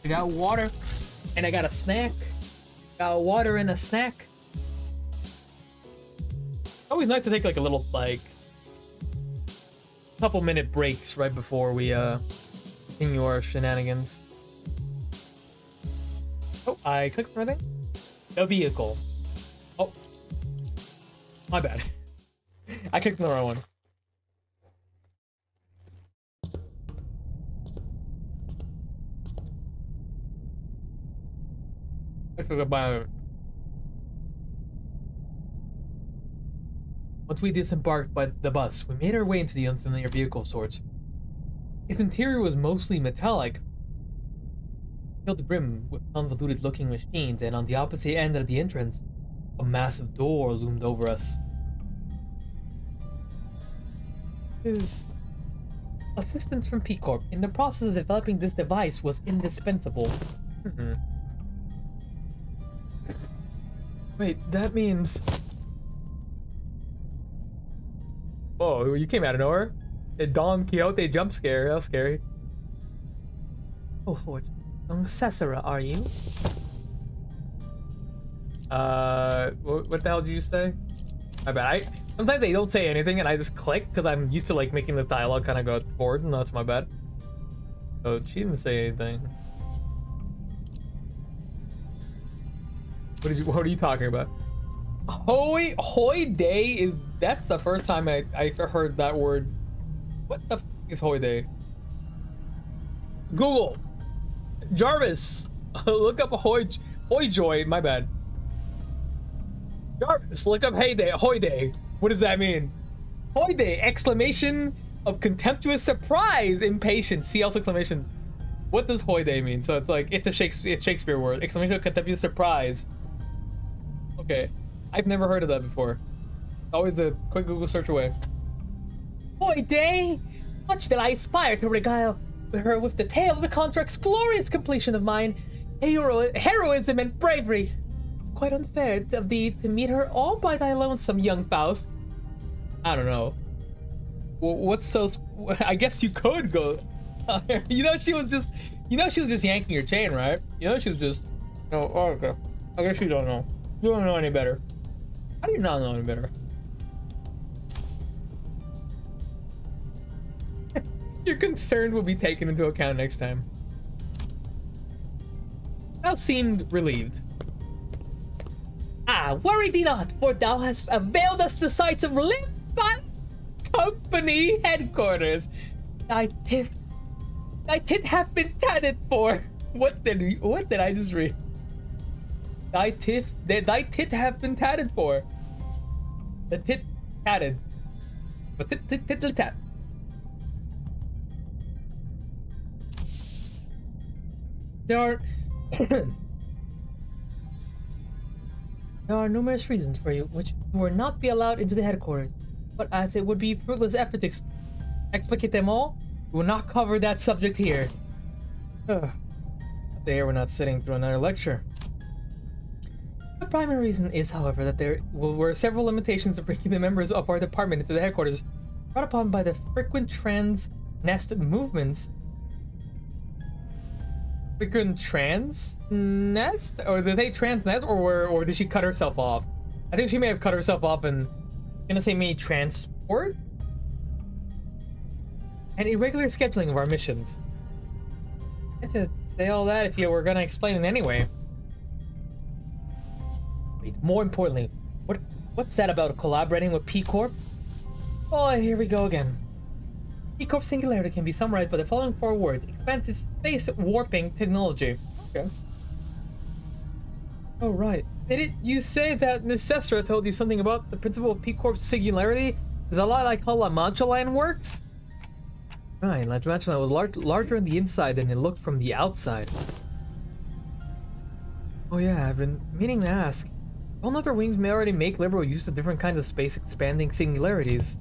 I got water and I got a snack. Got water and a snack. always nice to take like a little like couple minute breaks right before we continue our shenanigans. Oh, I clicked something. The vehicle. Oh, my bad. I clicked the wrong one. I clicked by. Once we disembarked by the bus, we made our way into the unfamiliar vehicle of sorts. Its interior was mostly metallic, filled to the brim with convoluted-looking machines, and on the opposite end of the entrance, a massive door loomed over us. His assistance from P-Corp in the process of developing this device was indispensable. Wait, that means... Oh, you came out of nowhere? A Don Quixote jump scare. That was scary. Oh, what? Young Cesara, are you? What the hell did you say? My bad. Sometimes they don't say anything and I just click because I'm used to like making the dialogue kind of go forward, and that's my bad. So she didn't say anything. What are you talking about? Hoy day is, that's the first time I heard that word. What the f is Hoy day? Google. Jarvis. Look up Hoy Joy. My bad. Jarvis, look up Hoy day. What does that mean? Hoy day! Exclamation of contemptuous surprise, impatience. See also exclamation. What does Hoy day mean? So it's like it's a Shakespeare word. Exclamation of contemptuous surprise. Okay. I've never heard of that before. Always a quick Google search away. Hoy day! Much did I aspire to regale her with the tale of the contract's glorious completion of mine heroism and bravery. It's quite unfair of thee to meet her all by thy lonesome, young Faust. I don't know. What's so... I guess you could go... You know she was just yanking your chain, right? You know she was just... No, oh, okay. I guess you don't know. You don't know any better. How do you not know any better? Your concern will be taken into account next time. Thou seemed relieved. Ah, worry thee not, for thou hast availed us the sights of Limbus Company headquarters. Thy tit hath been tatted for. What did I just read? Thy tit hath been tatted for. The tit tatted. But tit tat. There are there are numerous reasons for you which you will not be allowed into the headquarters, but as it would be fruitless effort to explicate them all, we will not cover that subject here. There, we're not sitting through another lecture. The primary reason is, however, that there were several limitations of bringing the members of our department into the headquarters, brought upon by the frequent trans-nest movements. Frequent trans-nest? Or did they trans-nest, or did she cut herself off? I think she may have cut herself off and gonna say maybe transport? And irregular scheduling of our missions. I just say all that if you were gonna explain it anyway. Wait, more importantly, what's that about collaborating with P-Corp? Oh, here we go again. P-Corp singularity can be summarized by the following 4 words: expansive space warping technology. Okay. Oh, right. Did you say that Miss Cesara told you something about the principle of P-Corp's singularity? Is a lot like how La Mancha Line works? Right, La Mancha Line was larger on the inside than it looked from the outside. Oh yeah, I've been meaning to ask. All other wings may already make liberal use of different kinds of space-expanding singularities.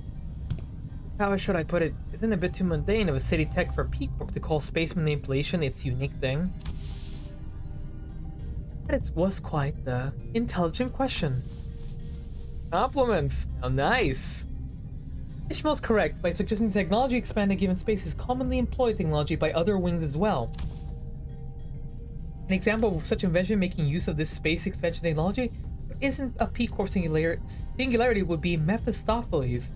How should I put it? Isn't it a bit too mundane of a city tech for P-Corp to call space manipulation its unique thing? But it was quite the intelligent question. Compliments! How nice! Ishmael's correct by suggesting technology expanding given space is commonly employed technology by other wings as well. An example of such invention making use of this space expansion technology would isn't a P-Corp singularity would be Mephistopheles.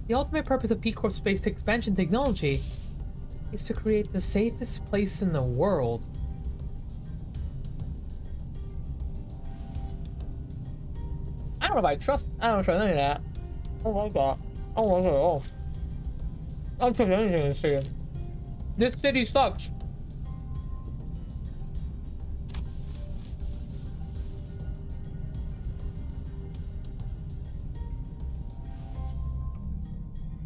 The ultimate purpose of P-Corp space expansion technology is to create the safest place in the world. I don't know if I trust any of that. I don't like that. I don't like it at all. I don't trust anything in this city. This city sucks.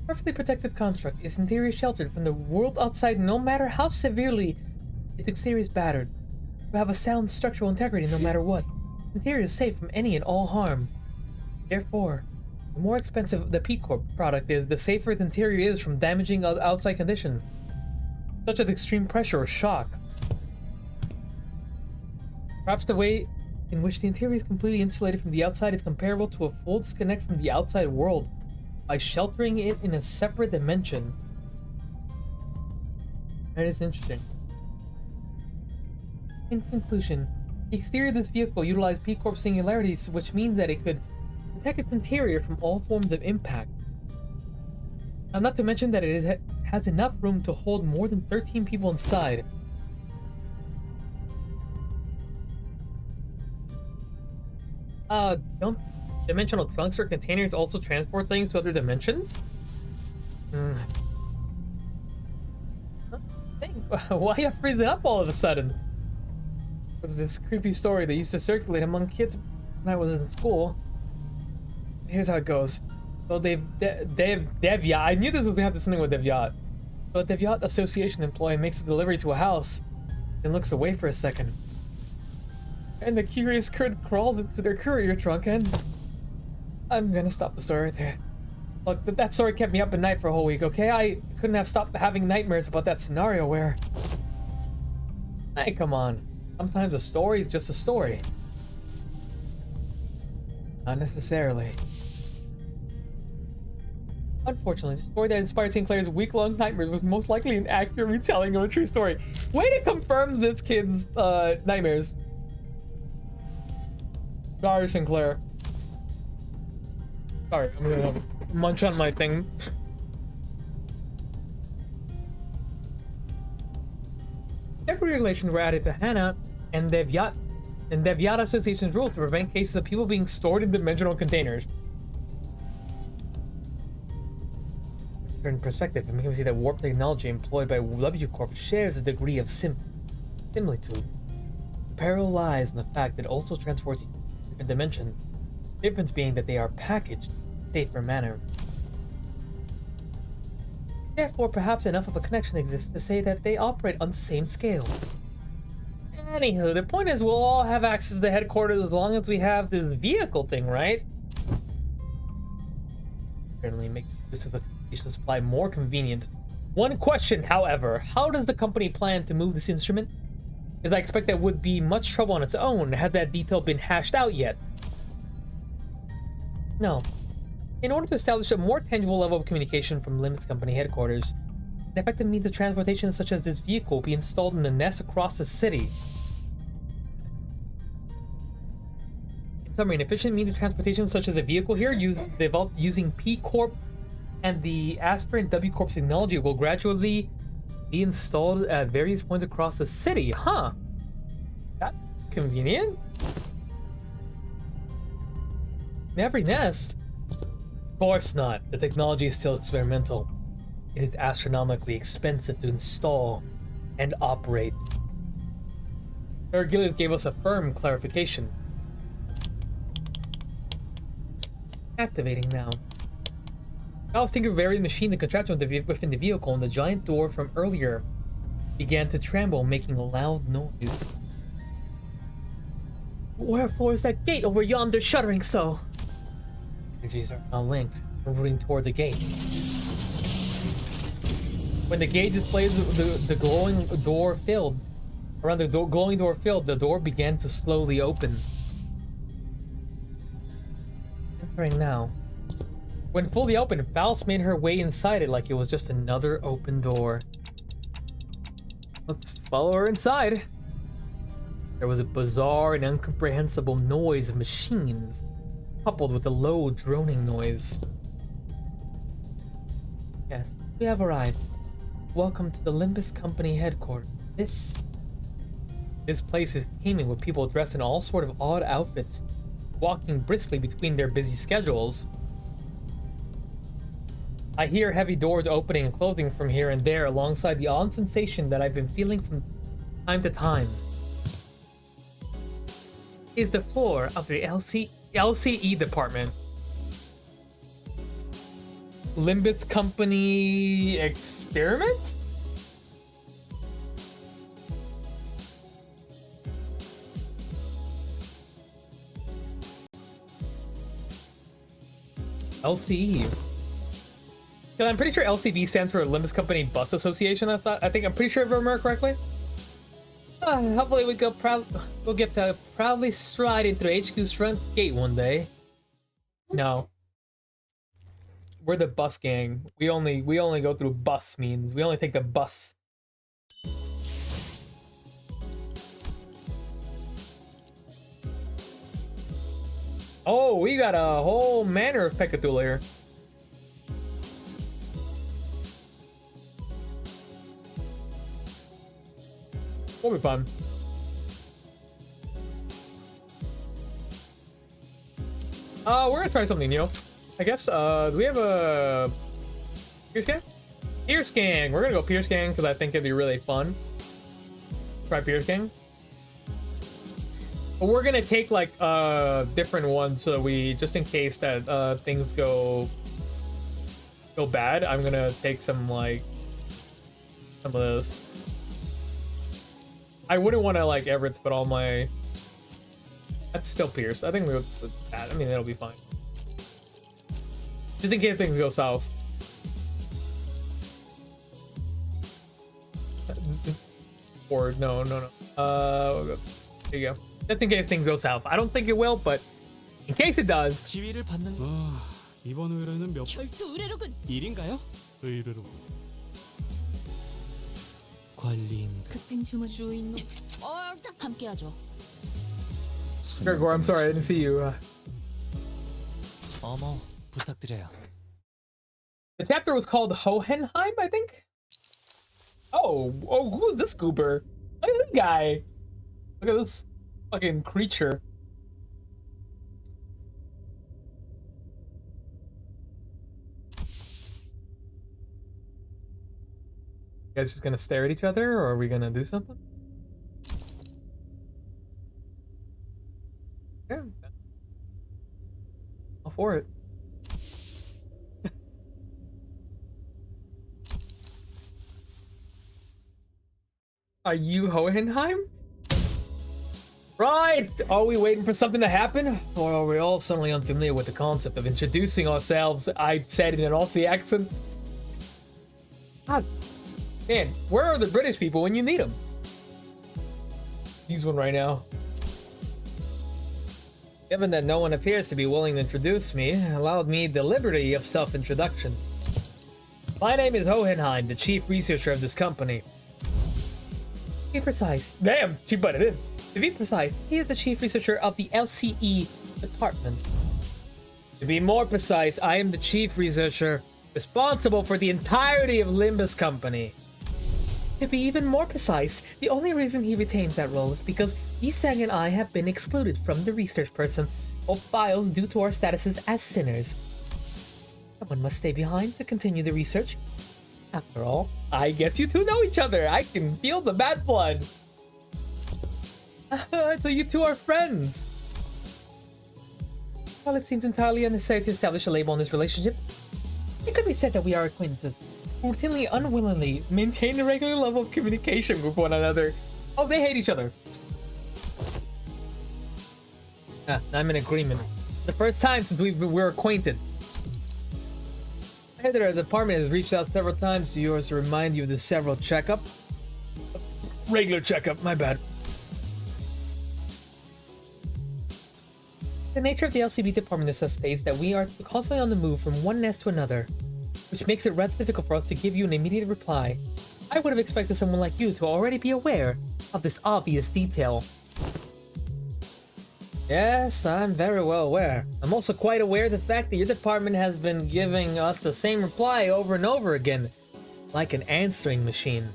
Perfectly protected construct, its interior sheltered from the world outside no matter how severely its exterior is battered. To have a sound structural integrity no matter what. Interior is safe from any and all harm. Therefore, the more expensive the P-Corp product is, the safer its interior is from damaging outside conditions, such as extreme pressure or shock. Perhaps the way in which the interior is completely insulated from the outside is comparable to a full disconnect from the outside world, by sheltering it in a separate dimension. That is interesting. In conclusion, the exterior of this vehicle utilized P-Corp singularities, which means that it could protect its interior from all forms of impact. Now, not to mention that it has enough room to hold more than 13 people inside. Don't dimensional trunks or containers also transport things to other dimensions? Why are you freezing up all of a sudden? There's this creepy story that used to circulate among kids when I was in school. Here's how it goes. So Devyat, I knew this was gonna have to something with Devyat. So a Devyat Association employee makes a delivery to a house and looks away for a second. And the curious kid crawls into their courier trunk and... I'm gonna stop the story right there. Look, that story kept me up at night for a whole week, okay? I couldn't have stopped having nightmares about that scenario where... Hey, come on. Sometimes a story is just a story. Not necessarily. Unfortunately, the story that inspired Sinclair's week-long nightmares was most likely an accurate retelling of a true story. Way to confirm this kid's nightmares. Sorry, Sinclair. Sorry, I'm gonna munch on my thing. Temporary regulations were added to Hana and Devyat Association's rules to prevent cases of people being stored in dimensional containers. In perspective, it makes me see that warp technology employed by W Corp shares a degree of similitude. The peril lies in the fact that it also transports different dimensions. The difference being that they are packaged in a safer manner. Therefore, perhaps enough of a connection exists to say that they operate on the same scale. Anywho, the point is we'll all have access to the headquarters as long as we have this vehicle thing, right? Certainly make use of the communication supply more convenient. One question, however, how does the company plan to move this instrument? As I expect that would be much trouble on its own had that detail been hashed out yet. No. In order to establish a more tangible level of communication from Limbus Company headquarters, an effective means of transportation such as this vehicle will be installed in the nests across the city. In summary, an efficient means of transportation such as a vehicle here developed using P-Corp and the aspirant W-Corp technology will gradually be installed at various points across the city. Huh. That's convenient. In every nest? Of course not. The technology is still experimental. It is astronomically expensive to install and operate. Gillis gave us a firm clarification. Activating now. I was thinking of every machine and contraption within the vehicle, and the giant door from earlier began to tremble, making a loud noise. Wherefore is that gate over yonder shuddering so? Energies are now linked, moving toward the gate. When the gate displays the glowing door filled, around the glowing door filled, the door began to slowly open. Entering now. When fully open, Faust made her way inside it like it was just another open door. Let's follow her inside. There was a bizarre and incomprehensible noise of machines, coupled with a low droning noise. Yes, we have arrived. Welcome to the Limbus Company headquarters. This place is teeming with people dressed in all sort of odd outfits, walking briskly between their busy schedules. I hear heavy doors opening and closing from here and there alongside the odd sensation that I've been feeling from time to time. Is the floor of the LCE department. Limbus Company experiment? LCE. Because I'm pretty sure LCB stands for Limbus Company Bus Association. I'm pretty sure if I remember correctly. Hopefully we'll get to proudly stride into HQ's front gate one day. No. We're the bus gang. We only go through bus means. We only take the bus. Oh, we got a whole manner of Pekatul here. Will be fun. We're gonna try something new. I guess, do we have a Pier Scan? Pier Scan! We're gonna go Pier Scan because I think it'd be really fun. Try Pier Scan. But we're gonna take like different ones so that we, just in case that things go bad, I'm gonna take some like some of this. I wouldn't want to like ever put all my. That's still Pierce. I think we'll put that. I mean, it'll be fine. Just in case things go south. Or no. There you go. Just in case things go south. I don't think it will, but in case it does. 지위를 받는. 이번 의뢰는 몇? 결투 의뢰로군. 일인가요? 의뢰로. 관리인. 급행 주문 주인. 함께하죠. Gregor, I'm sorry, I didn't see you. 어머, 부탁드려요. The chapter was called Hohenheim, I think. Oh, who is this goober? Look at this guy. Look at this fucking creature. You guys just gonna stare at each other, or are we gonna do something? Yeah. All for it. Are you Hohenheim? Right! Are we waiting for something to happen? Or are we all suddenly unfamiliar with the concept of introducing ourselves? I said in an Aussie accent. God. Man, where are the British people when you need them? Use one right now. Given that no one appears to be willing to introduce me, allowed me the liberty of self-introduction. My name is Hohenheim, the chief researcher of this company. To be precise. Damn, she butted in. To be precise, he is the chief researcher of the LCE department. To be more precise, I am the chief researcher responsible for the entirety of Limbus Company. To be even more precise, the only reason he retains that role is because Yisang and I have been excluded from the research person of files due to our statuses as sinners. Someone must stay behind to continue the research. After all, I guess you two know each other. I can feel the bad blood. So you two are friends. While it seems entirely unnecessary to establish a label on this relationship, it could be said that we are acquaintances who routinely, unwillingly maintain a regular level of communication with one another. Oh, they hate each other. I'm in agreement. The first time since we're acquainted. The department has reached out several times to yours to remind you of the several checkup. Regular checkup, my bad. The nature of the LCB department necessitates that we are constantly on the move from one nest to another, which makes it rather difficult for us to give you an immediate reply. I would have expected someone like you to already be aware of this obvious detail. Yes, I'm very well aware. I'm also quite aware of the fact that your department has been giving us the same reply over and over again, like an answering machine.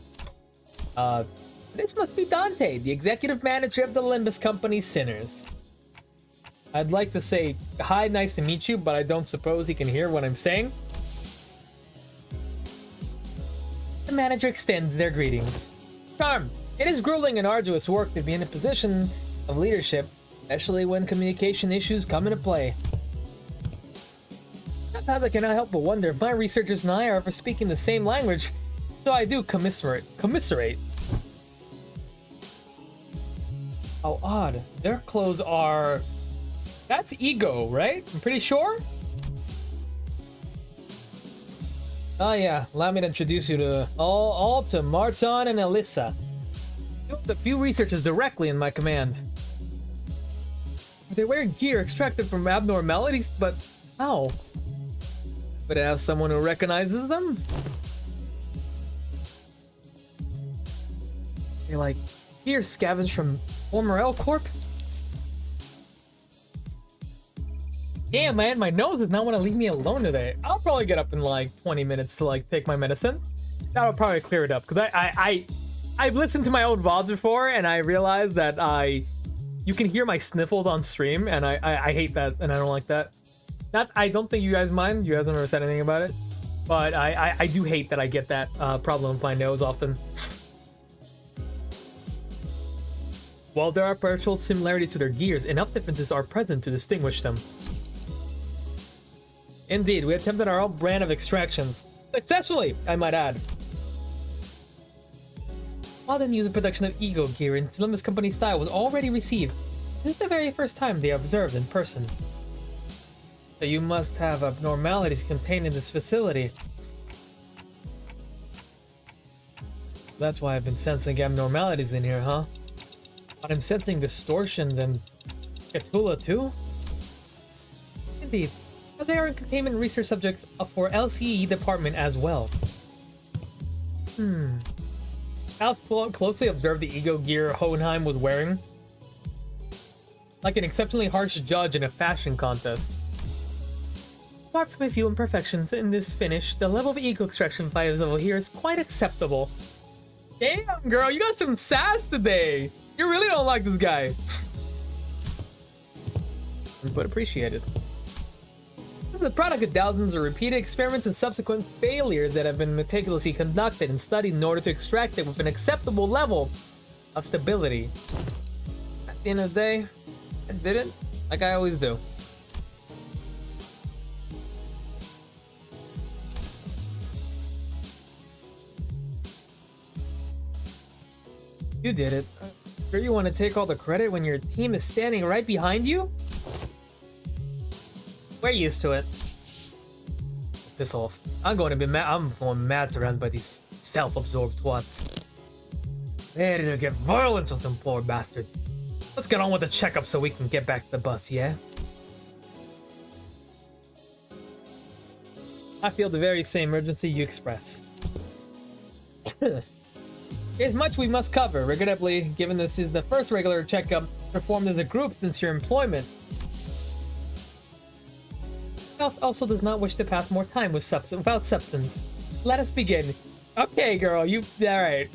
This must be Dante, the executive manager of the Limbus Company Sinners. I'd like to say, hi, nice to meet you, but I don't suppose he can hear what I'm saying. The manager extends their greetings. Charm, it is grueling and arduous work to be in a position of leadership, especially when communication issues come into play. Sometimes I cannot help but wonder if my researchers and I are ever speaking the same language, so I do commiserate. How odd. Their clothes are... That's Ego, right? I'm pretty sure? Oh yeah, allow me to introduce you to all to Martin and Alyssa. The few researchers directly in my command. They wear gear extracted from abnormalities, but how? But have someone who recognizes them? They like gear scavenged from former L Corp? Damn, man, my nose does not want to leave me alone today. I'll probably get up in like 20 minutes to like take my medicine. That'll probably clear it up, because I've listened to my old VODs before, and I realized that you can hear my sniffles on stream, and I hate that, and I don't like that. I don't think you guys mind. You guys have never said anything about it, but I do hate that I get that problem with my nose often. While there are partial similarities to their gears, enough differences are present to distinguish them. Indeed, we attempted our own brand of extractions. Successfully, I might add. Modern user production of Ego gear in Limbus Company style was already received. This is the very first time they observed in person. So you must have abnormalities contained in this facility. That's why I've been sensing abnormalities in here, huh? But I'm sensing distortions and Cthulhu too? Indeed. They are containment research subjects for LCE department as well. How closely observed the Ego gear Hohenheim was wearing? Like an exceptionally harsh judge in a fashion contest. Apart from a few imperfections in this finish, the level of Ego extraction by this level here is quite acceptable. Damn, girl, you got some sass today. You really don't like this guy. But appreciated. This is the product of thousands of repeated experiments and subsequent failures that have been meticulously conducted and studied in order to extract it with an acceptable level of stability. At the end of the day, I did it like I always do. You did it. Sure you want to take all the credit when your team is standing right behind you? We're used to it. Piss off. I'm going to be mad. I'm going mad surrounded by these self-absorbed twats. Ready to get violent with them poor bastard. Let's get on with the checkup so we can get back to the bus, yeah? I feel the very same urgency you express. There's much we must cover, regrettably, given this is the first regular checkup performed as a group since your employment. House also does not wish to pass more time without substance. Let us begin. Okay, girl, alright.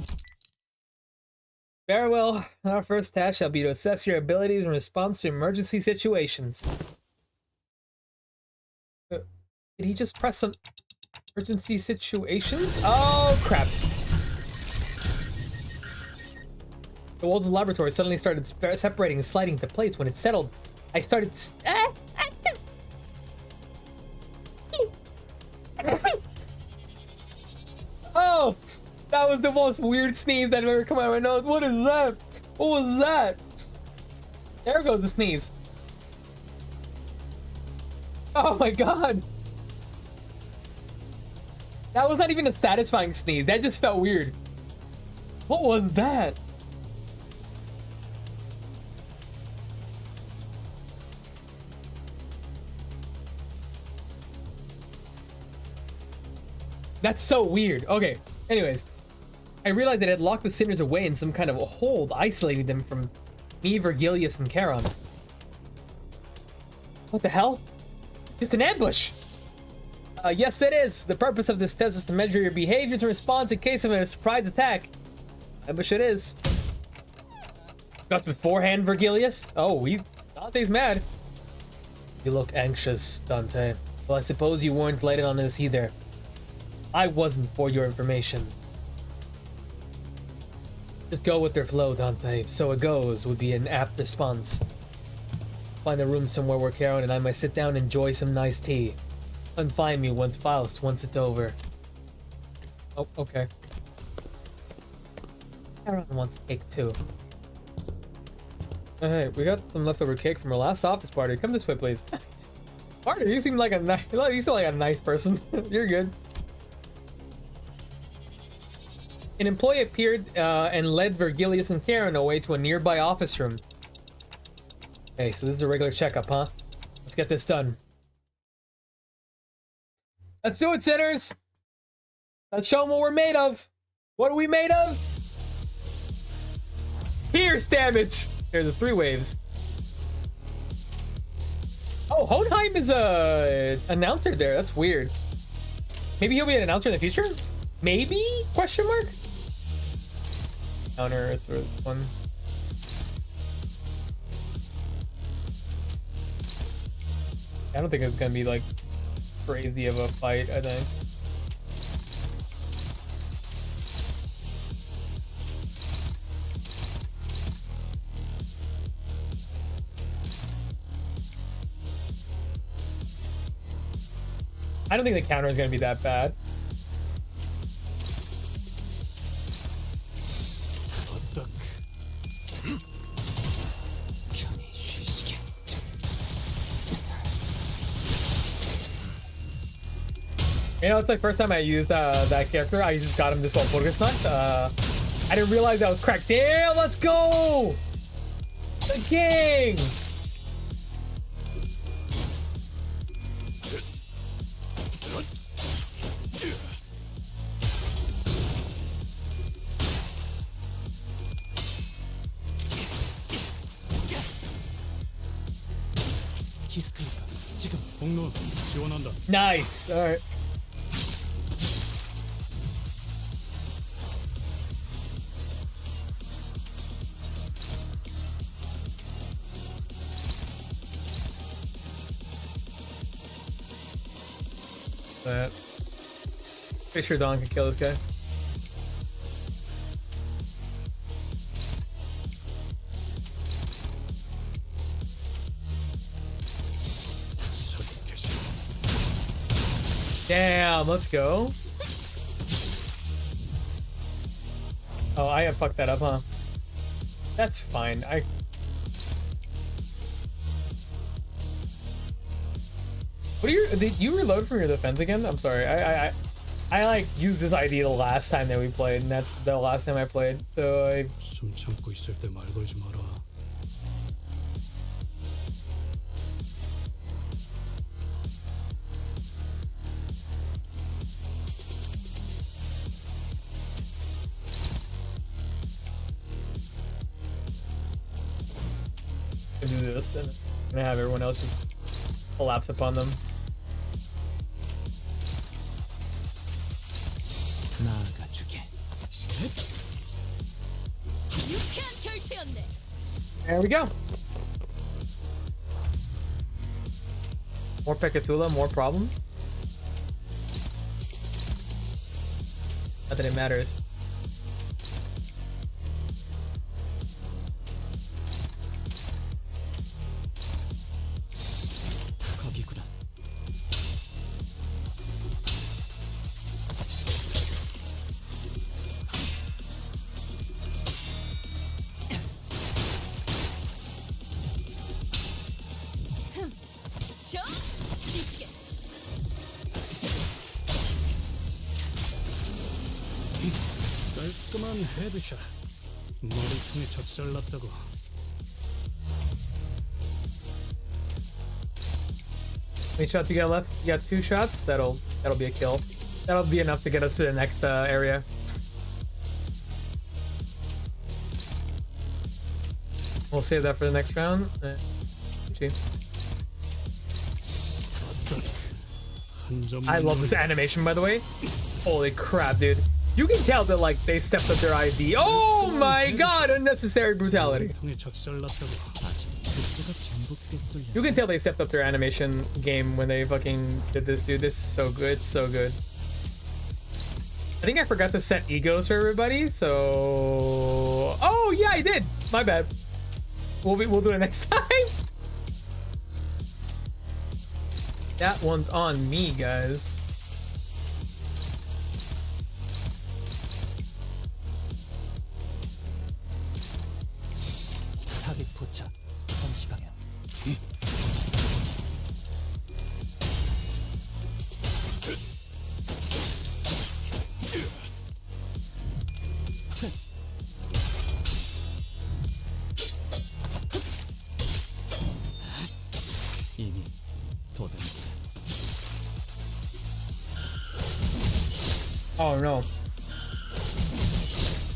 Very well. Our first task shall be to assess your abilities in response to emergency situations. Did he just press some emergency situations? Oh, crap. The walls of the laboratory suddenly started separating and sliding into place. When it settled, I started to... Oh, that was the most weird sneeze that ever come out of my nose. What is that? What was that? There goes the sneeze. Oh my god. That was not even a satisfying sneeze. That just felt weird. What was that? That's so weird. Okay, anyways. I realized that I had locked the sinners away in some kind of a hold, isolating them from me, Virgilius, and Charon. What the hell? It's just an ambush. Yes, it is. The purpose of this test is to measure your behaviors and response in case of a surprise attack. Ambush it is. Got beforehand, Virgilius? Oh, Dante's mad. You look anxious, Dante. Well, I suppose you weren't letting on this either. I wasn't, for your information. Just go with their flow, Dante. So it goes would be an apt response. Find a room somewhere where Karen and I might sit down and enjoy some nice tea. And find me once it's over. Oh, okay. Karen wants cake too. Oh, hey, we got some leftover cake from our last office party. Come this way, please. Partner, you seem like a nice person. You're good. An employee appeared and led Virgilius and Karen away to a nearby office room. Okay, so this is a regular checkup, huh? Let's get this done. Let's do it, sinners! Let's show them what we're made of! What are we made of? Pierce damage! There's 3 waves. Oh, Hohenheim is a announcer there. That's weird. Maybe he'll be an announcer in the future? Maybe? Question mark? Counter is sort of one. I don't think it's gonna be like crazy of a fight, I think. I don't think the counter is gonna be that bad. You know, it's like first time I used that character. I just got him this one Burgersnacht. I didn't realize that was cracked. Damn, let's go! The king! Nice. All right. That. Pretty sure Don can kill this guy. Damn, let's go. Oh, I have fucked that up, huh? That's fine. What are your? Did you reload from your defense again? I'm sorry. I like used this ID the last time that we played, and that's the last time I played. So I. 숨 참고 있을 때 말 걸지 마라. Do this and I'm gonna have everyone else just collapse upon them. There we go. More Pekatula, more problems. Not that it matters. 깔끔한 헤드샷. 머리통에 적절났다고. How many shots you got left? You got 2 shots. That'll be a kill. That'll be enough to get us to the next area. We'll save that for the next round. GG. I love this animation, by the way. Holy crap, dude. You can tell that, like, they stepped up their ID. Oh my god, unnecessary brutality. You can tell they stepped up their animation game when they fucking did this, dude. This is so good, so good. I think I forgot to set egos for everybody, so... Oh, yeah, I did. My bad. We'll do it next time. That one's on me, guys. Oh no.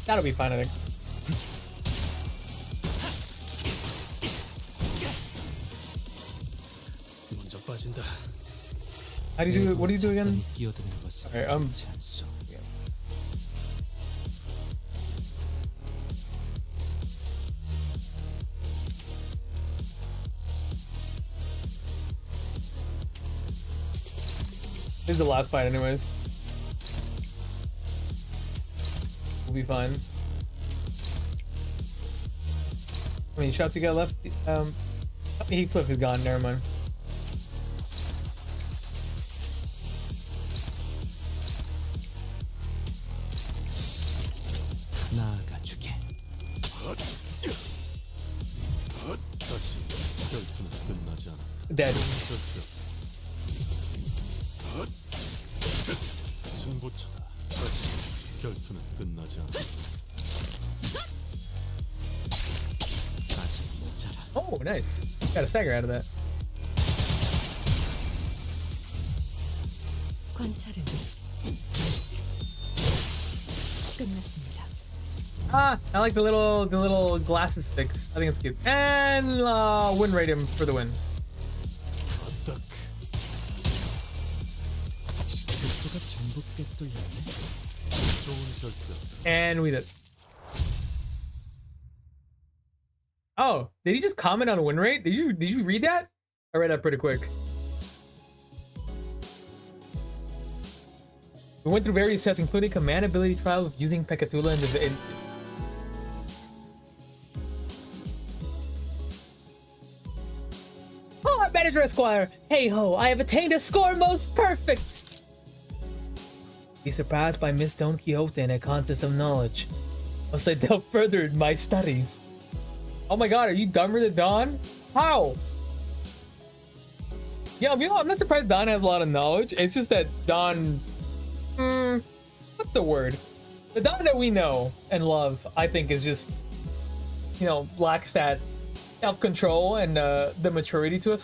That'll be fine, I think. How do you do it? What do you do again? Alright, yeah. This is the last fight anyways. We'll be fine. How many shots you got left? Heat cliff is gone, never mind. Dead. Oh, nice. Got a stagger out of that. Ah, I like the little glasses fix. I think it's cute. And win radium for the win. And we did. Oh, did he just comment on win rate? Did you read that? I read that pretty quick. We went through various tests, including command ability trial of using Pekatula in Oh, Manager Esquire! Hey ho, I have attained a score most perfect! Be surprised by Miss Don Quixote in a contest of knowledge. Must I delve further in my studies? Oh my god, are you dumber than Don? How? Yeah, you know, I'm not surprised Don has a lot of knowledge. It's just that Don... what's the word? The Don that we know and love, I think, is just... You know, lacks that self-control and the maturity to a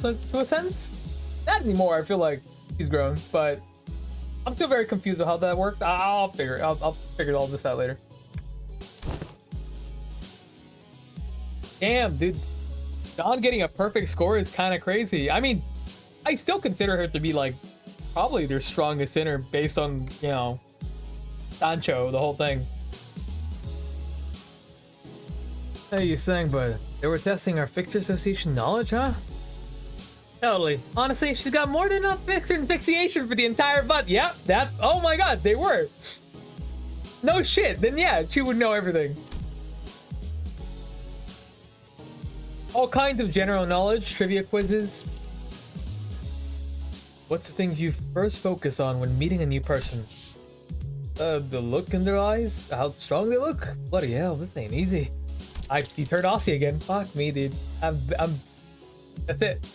sense. Not anymore, I feel like he's grown, but... I'm still very confused with how that works. I'll figure all this out later. Damn, dude. Dawn getting a perfect score is kind of crazy. I mean, I still consider her to be, like, probably their strongest sinner based on, you know, Sancho, the whole thing. Hey, you saying, but they were testing our Fixer Association knowledge, huh? Totally. Honestly, she's got more than enough fixer and fixation for the entire butt. Yep, that. Oh my god, they were. No shit. Then yeah, she would know everything. All kinds of general knowledge, trivia quizzes. What's the thing you first focus on when meeting a new person? The look in their eyes? How strong they look? Bloody hell, this ain't easy. You turned Aussie again. Fuck me, dude. I'm. That's it.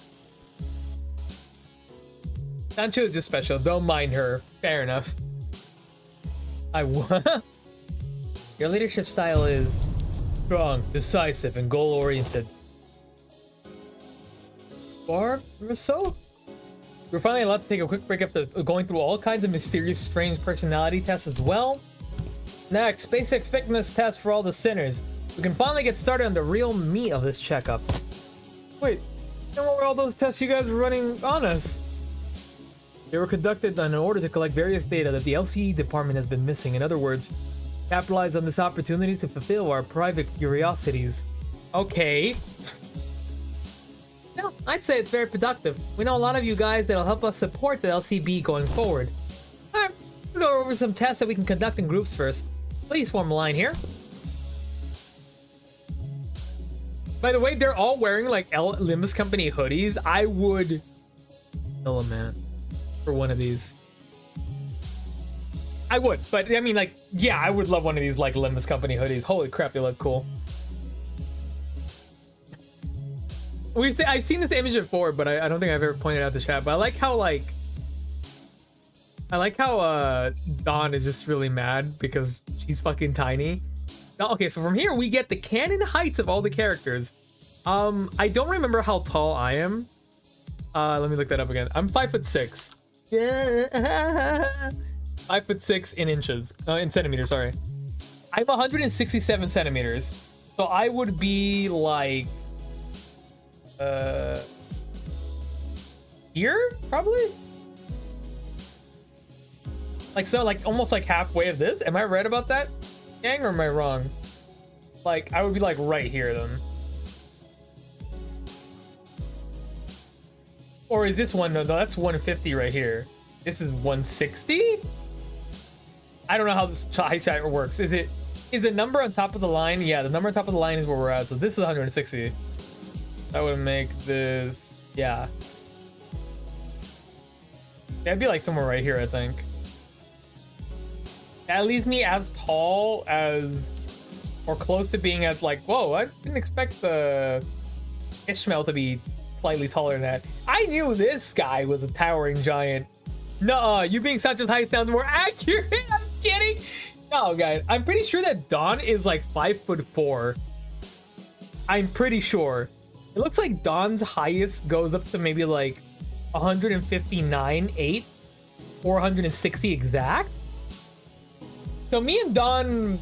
Sancho is just special. Don't mind her. Fair enough. Your leadership style is strong, decisive, and goal-oriented. Or so? We're finally allowed to take a quick break after going through all kinds of mysterious, strange personality tests as well. Next, basic fitness test for all the sinners. We can finally get started on the real meat of this checkup. Wait, what were all those tests you guys were running on us? They were conducted in order to collect various data that the LCE department has been missing. In other words, capitalize on this opportunity to fulfill our private curiosities. Okay. No, I'd say it's very productive. We know a lot of you guys that'll help us support the LCB going forward. Alright, we'll go over some tests that we can conduct in groups first. Please form a line here. By the way, they're all wearing like Limbus Company hoodies. I would kill a man for one of these. I would, but I mean, like, yeah, I would love one of these like Limbus Company hoodies. Holy crap, they look cool. I've seen this image before, but I don't think I've ever pointed out the chat. But I like how Dawn is just really mad because she's fucking tiny. Now, okay, so from here we get the canon heights of all the characters. I don't remember how tall I am. Let me look that up again. I'm 5'6". Yeah. 5'6" in inches. In centimeters, sorry. I'm 167 centimeters. So I would be like here probably, like, so like almost like halfway of this. Am I right about that, gang, or am I wrong? Like I would be like right here then. Or is this one? No, that's 150 right here. This is 160. I don't know how this height chart works. Is it number on top of the line? Yeah, the number on top of the line is where we're at. So this is 160. That would make this, yeah. That'd be like somewhere right here, I think. That leaves me as tall as, or close to being as like, whoa, I didn't expect the Ishmael to be slightly taller than that. I knew this guy was a towering giant. No, you being such a height sounds more accurate. I'm kidding. No, guys, I'm pretty sure that Dawn is like 5'4". I'm pretty sure. It looks like Dawn's highest goes up to maybe like 159.8 or 160 exact. So me and Dawn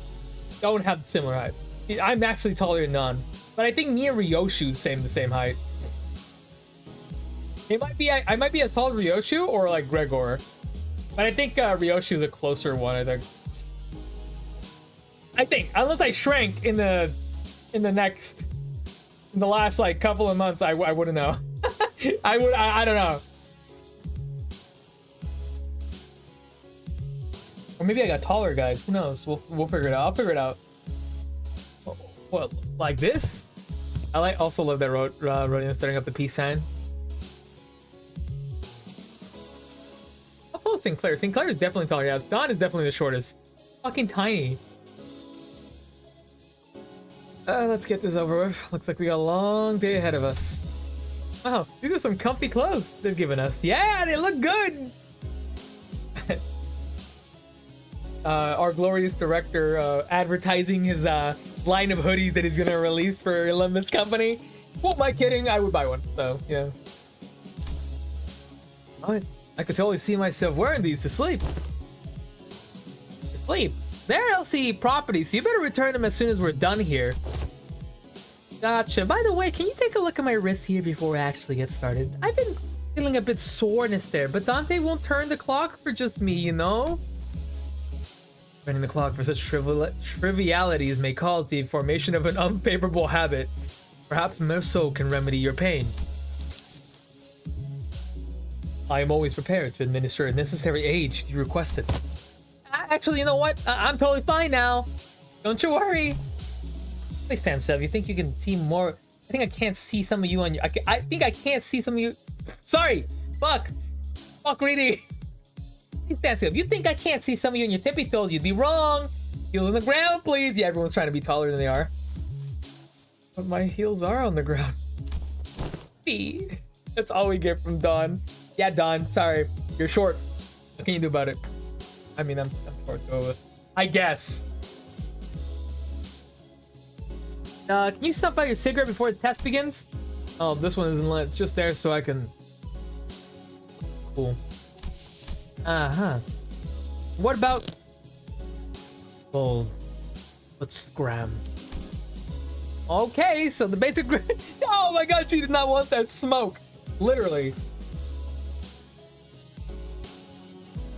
don't have similar heights. I'm actually taller than Dawn, but I think me and Ryoshu's the same height. It might be I might be as tall as Ryoshu or like Gregor, but I think Ryoshu's a closer one. I think unless I shrank in the last like couple of months, I wouldn't know. I don't know. Or maybe I got taller, guys. Who knows? We'll figure it out. I'll figure it out. What, like this? I also love that Rodin starting up the peace sign. I'll post Sinclair. Sinclair is definitely taller. Yeah, Dawn is definitely the shortest. Fucking tiny. Let's get this over with. Looks like we got a long day ahead of us. Wow, these are some comfy clothes they've given us. Yeah, they look good. Our glorious director advertising his line of hoodies that he's gonna release for Limbus Company. Who am I kidding? I would buy one. So yeah. I could totally see myself wearing these to sleep. They're LCE properties, so you better return them as soon as we're done here. Gotcha. By the way, can you take a look at my wrist here before we actually get started? I've been feeling a bit soreness there, but Dante won't turn the clock for just me, you know? Turning the clock for such trivialities may cause the formation of an unfavorable habit. Perhaps Merceau can remedy your pain. I am always prepared to administer a necessary aid should you request it. Actually, you know what? I'm totally fine now. Don't you worry. Please stand still. You think you can see more? I think I can't see some of you on your. I think I can't see some of you. Sorry. Fuck, really. Please stand still. If you think I can't see some of you on your tippy toes, you'd be wrong. Heels on the ground, please. Yeah, everyone's trying to be taller than they are. But my heels are on the ground. That's all we get from Dawn. Yeah, Dawn. Sorry, you're short. What can you do about it? I mean, I'm short, so I guess. Can you stop by your cigarette before the test begins? Oh, this one isn't lit. It's just there so I can. Cool. What about? Oh, let's scram. Okay, so the basic. Oh my god, she did not want that smoke. Literally.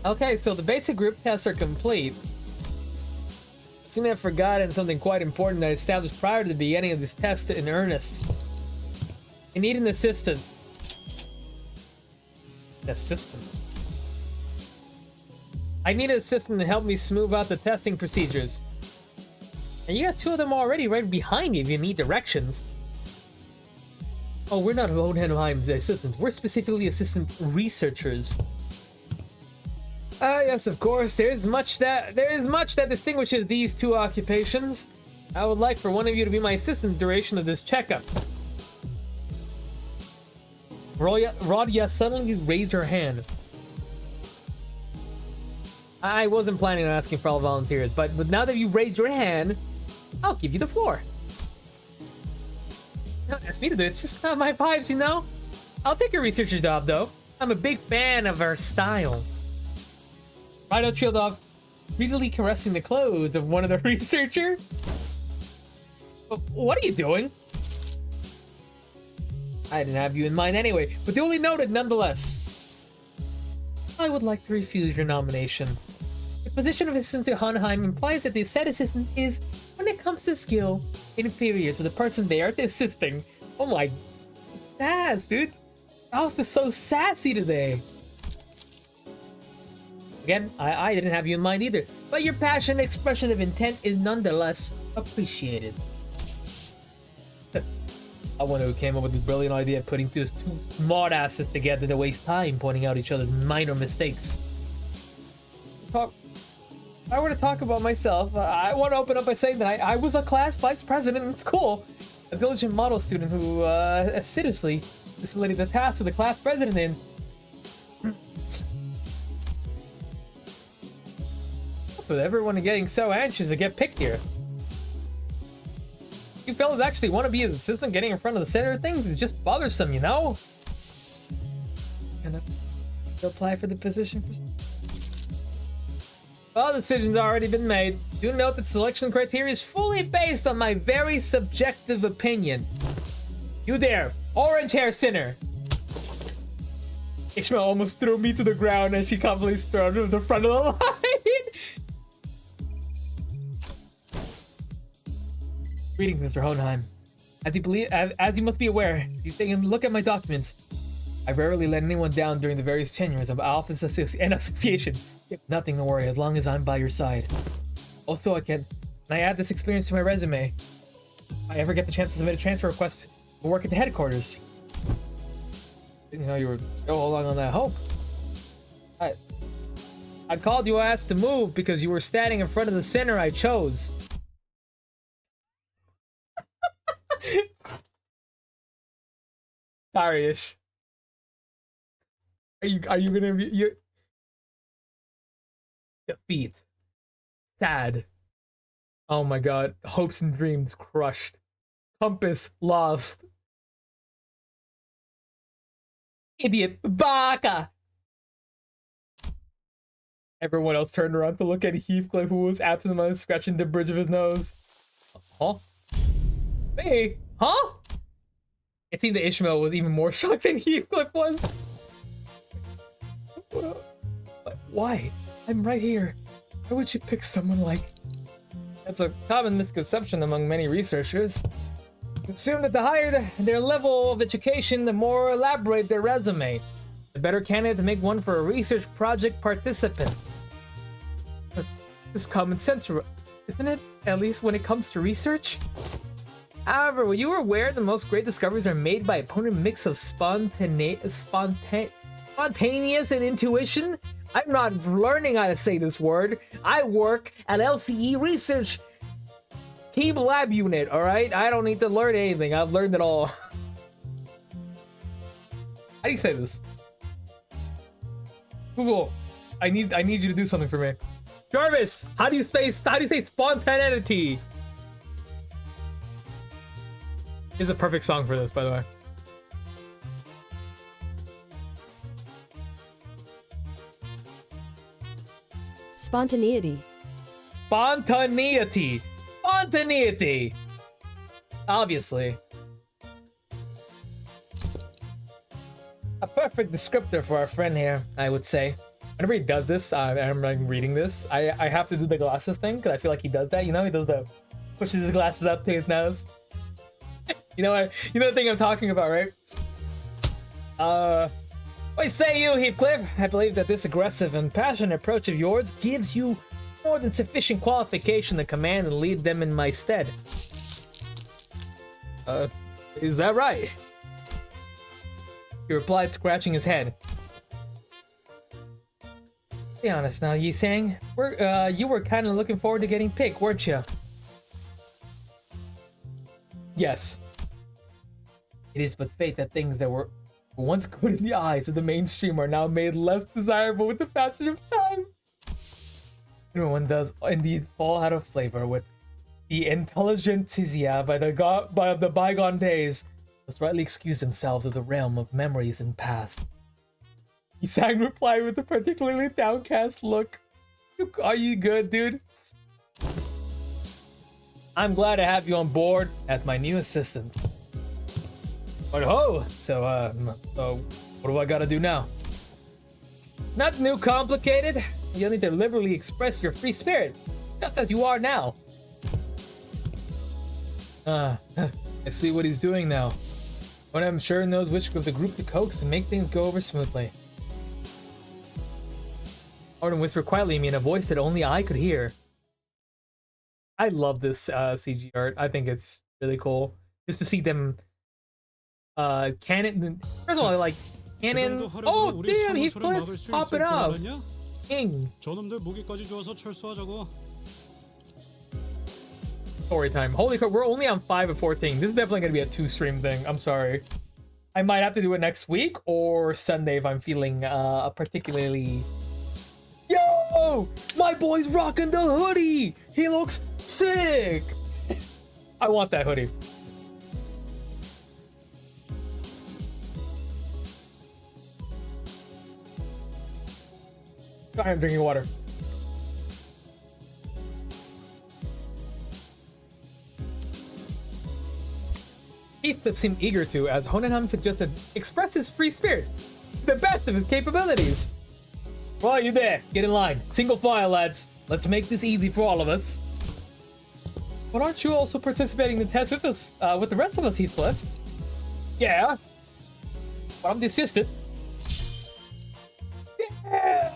Okay, so the basic group tests are complete. Seem to have forgotten something quite important that I established prior to the beginning of this test in earnest. I need an assistant. An assistant? I need an assistant to help me smooth out the testing procedures. And you got two of them already right behind you if you need directions. Oh, we're not Hohenheim's assistants. We're specifically assistant researchers. Yes, of course. There is much that distinguishes these two occupations. I would like for one of you to be my assistant duration of this checkup. Radia suddenly raised her hand. I wasn't planning on asking for all volunteers, but now that you raised your hand, I'll give you the floor. Don't ask me to do it. It's just not my vibes, you know? I'll take a researcher job, though. I'm a big fan of her style. Rhino Trail Dog greedily caressing the clothes of one of the researchers. What are you doing? I didn't have you in mind anyway, but duly noted nonetheless. I would like to refuse your nomination. The position of assistant to Hohenheim implies that the said assistant is, when it comes to skill, inferior to the person they are assisting. Oh my... Sass, dude. House is so sassy today. Again, I didn't have you in mind either, but your passionate expression of intent is nonetheless appreciated. I wonder who came up with this brilliant idea of putting those two smartasses together to waste time pointing out each other's minor mistakes. If I were to talk about myself, I want to open up by saying that I was a class vice president in school, a diligent model student who assiduously disseminated the task of the class president in. What's with everyone getting so anxious to get picked here? You fellas actually want to be his assistant, getting in front of the center of things is just bothersome, you know? Gonna apply for the position for... Well, the decision's already been made. Do note that selection criteria is fully based on my very subjective opinion. You there, orange hair sinner. Ishmael almost threw me to the ground as she confidently strode to the front of the line. Greetings, Mr. Hohenheim. As you must be aware, if you take a look at my documents, I rarely let anyone down during the various tenures of office and association. You have nothing to worry as long as I'm by your side. Also, and I add this experience to my resume. If I ever get the chance to submit a transfer request to work at the headquarters. Didn't know you were so long on that hope. I called you asked to move because you were standing in front of the center I chose. Sorry-ish. Are you gonna be defeat? Sad. Oh my god. Hopes and dreams crushed. Compass lost. Idiot. Baka! Everyone else turned around to look at Heathcliff, who was absent-mindedly scratching the bridge of his nose. Huh? Me? Huh? It seemed that Ishmael was even more shocked than Heathcliff was. Why? I'm right here. Why would you pick someone like... That's a common misconception among many researchers. Assume that the higher their level of education, the more elaborate their resume. The better candidate to make one for a research project participant. Just common sense, isn't it? At least when it comes to research? However, were you aware the most great discoveries are made by a potent mix of spontaneous and intuition? I'm not learning how to say this word. I work at LCE Research Team Lab Unit, alright? I don't need to learn anything. I've learned it all. How do you say this? Google, I need you to do something for me. Jarvis, how do you say spontaneity? Is the perfect song for this, by the way. Spontaneity. Spontaneity. Spontaneity. Obviously. A perfect descriptor for our friend here, I would say. Whenever he does this, I'm like reading this. I have to do the glasses thing because I feel like he does that. You know, he does the pushes his glasses up to his nose. You know the thing I'm talking about, right? What say you, Heathcliff? I believe that this aggressive and passionate approach of yours gives you more than sufficient qualification to command and lead them in my stead. Is that right? He replied, scratching his head. Be honest now, Yi Sang. You were kind of looking forward to getting picked, weren't you? Yes. It is but fate that things that were once good in the eyes of the mainstream are now made less desirable with the passage of time. No one does indeed fall out of flavor with the intelligentsia by the bygone days. Must rightly excuse themselves of the realm of memories and past. Sang replied with a particularly downcast look. Are you good, dude? I'm glad to have you on board as my new assistant. But so what do I gotta do now? Not new complicated. You'll need to liberally express your free spirit, just as you are now. I see what he's doing now. But I'm sure knows which of the group to coax to make things go over smoothly. Arden whispered quietly to me in a voice that only I could hear. I love this CG art. I think it's really cool. Just to see them canon. First of all, like canon. Oh damn, Heathcliff popping off. King. 저놈들 무기까지 주어서 철수하자고. Story time. Holy crap, we're only on 5 of 14. This is definitely gonna be a 2-stream thing. I'm sorry. I might have to do it next week or Sunday if I'm feeling a particularly. Yo, my boy's rocking the hoodie. He looks sick. I want that hoodie. I'm drinking water. Heathcliff seemed eager to, as Honenham suggested, express his free spirit, the best of his capabilities. Well, you there. Get in line. Single file, lads. Let's make this easy for all of us. But aren't you also participating in the test with us, with the rest of us, Heathcliff? Yeah. But I'm the assistant. Yeah.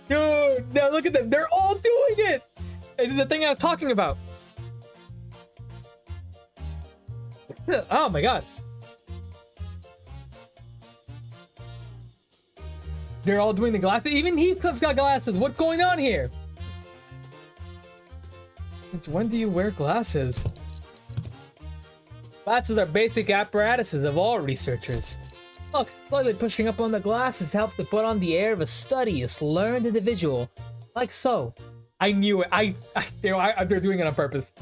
Dude, now look at them. They're all doing it. This is the thing I was talking about. Oh my god. They're all doing the glasses. Even Heathcliff's got glasses. What's going on here? Since when do you wear glasses? Glasses are basic apparatuses of all researchers. Look, slightly pushing up on the glasses helps to put on the air of a studious, learned individual. Like so. I knew it. They're doing it on purpose.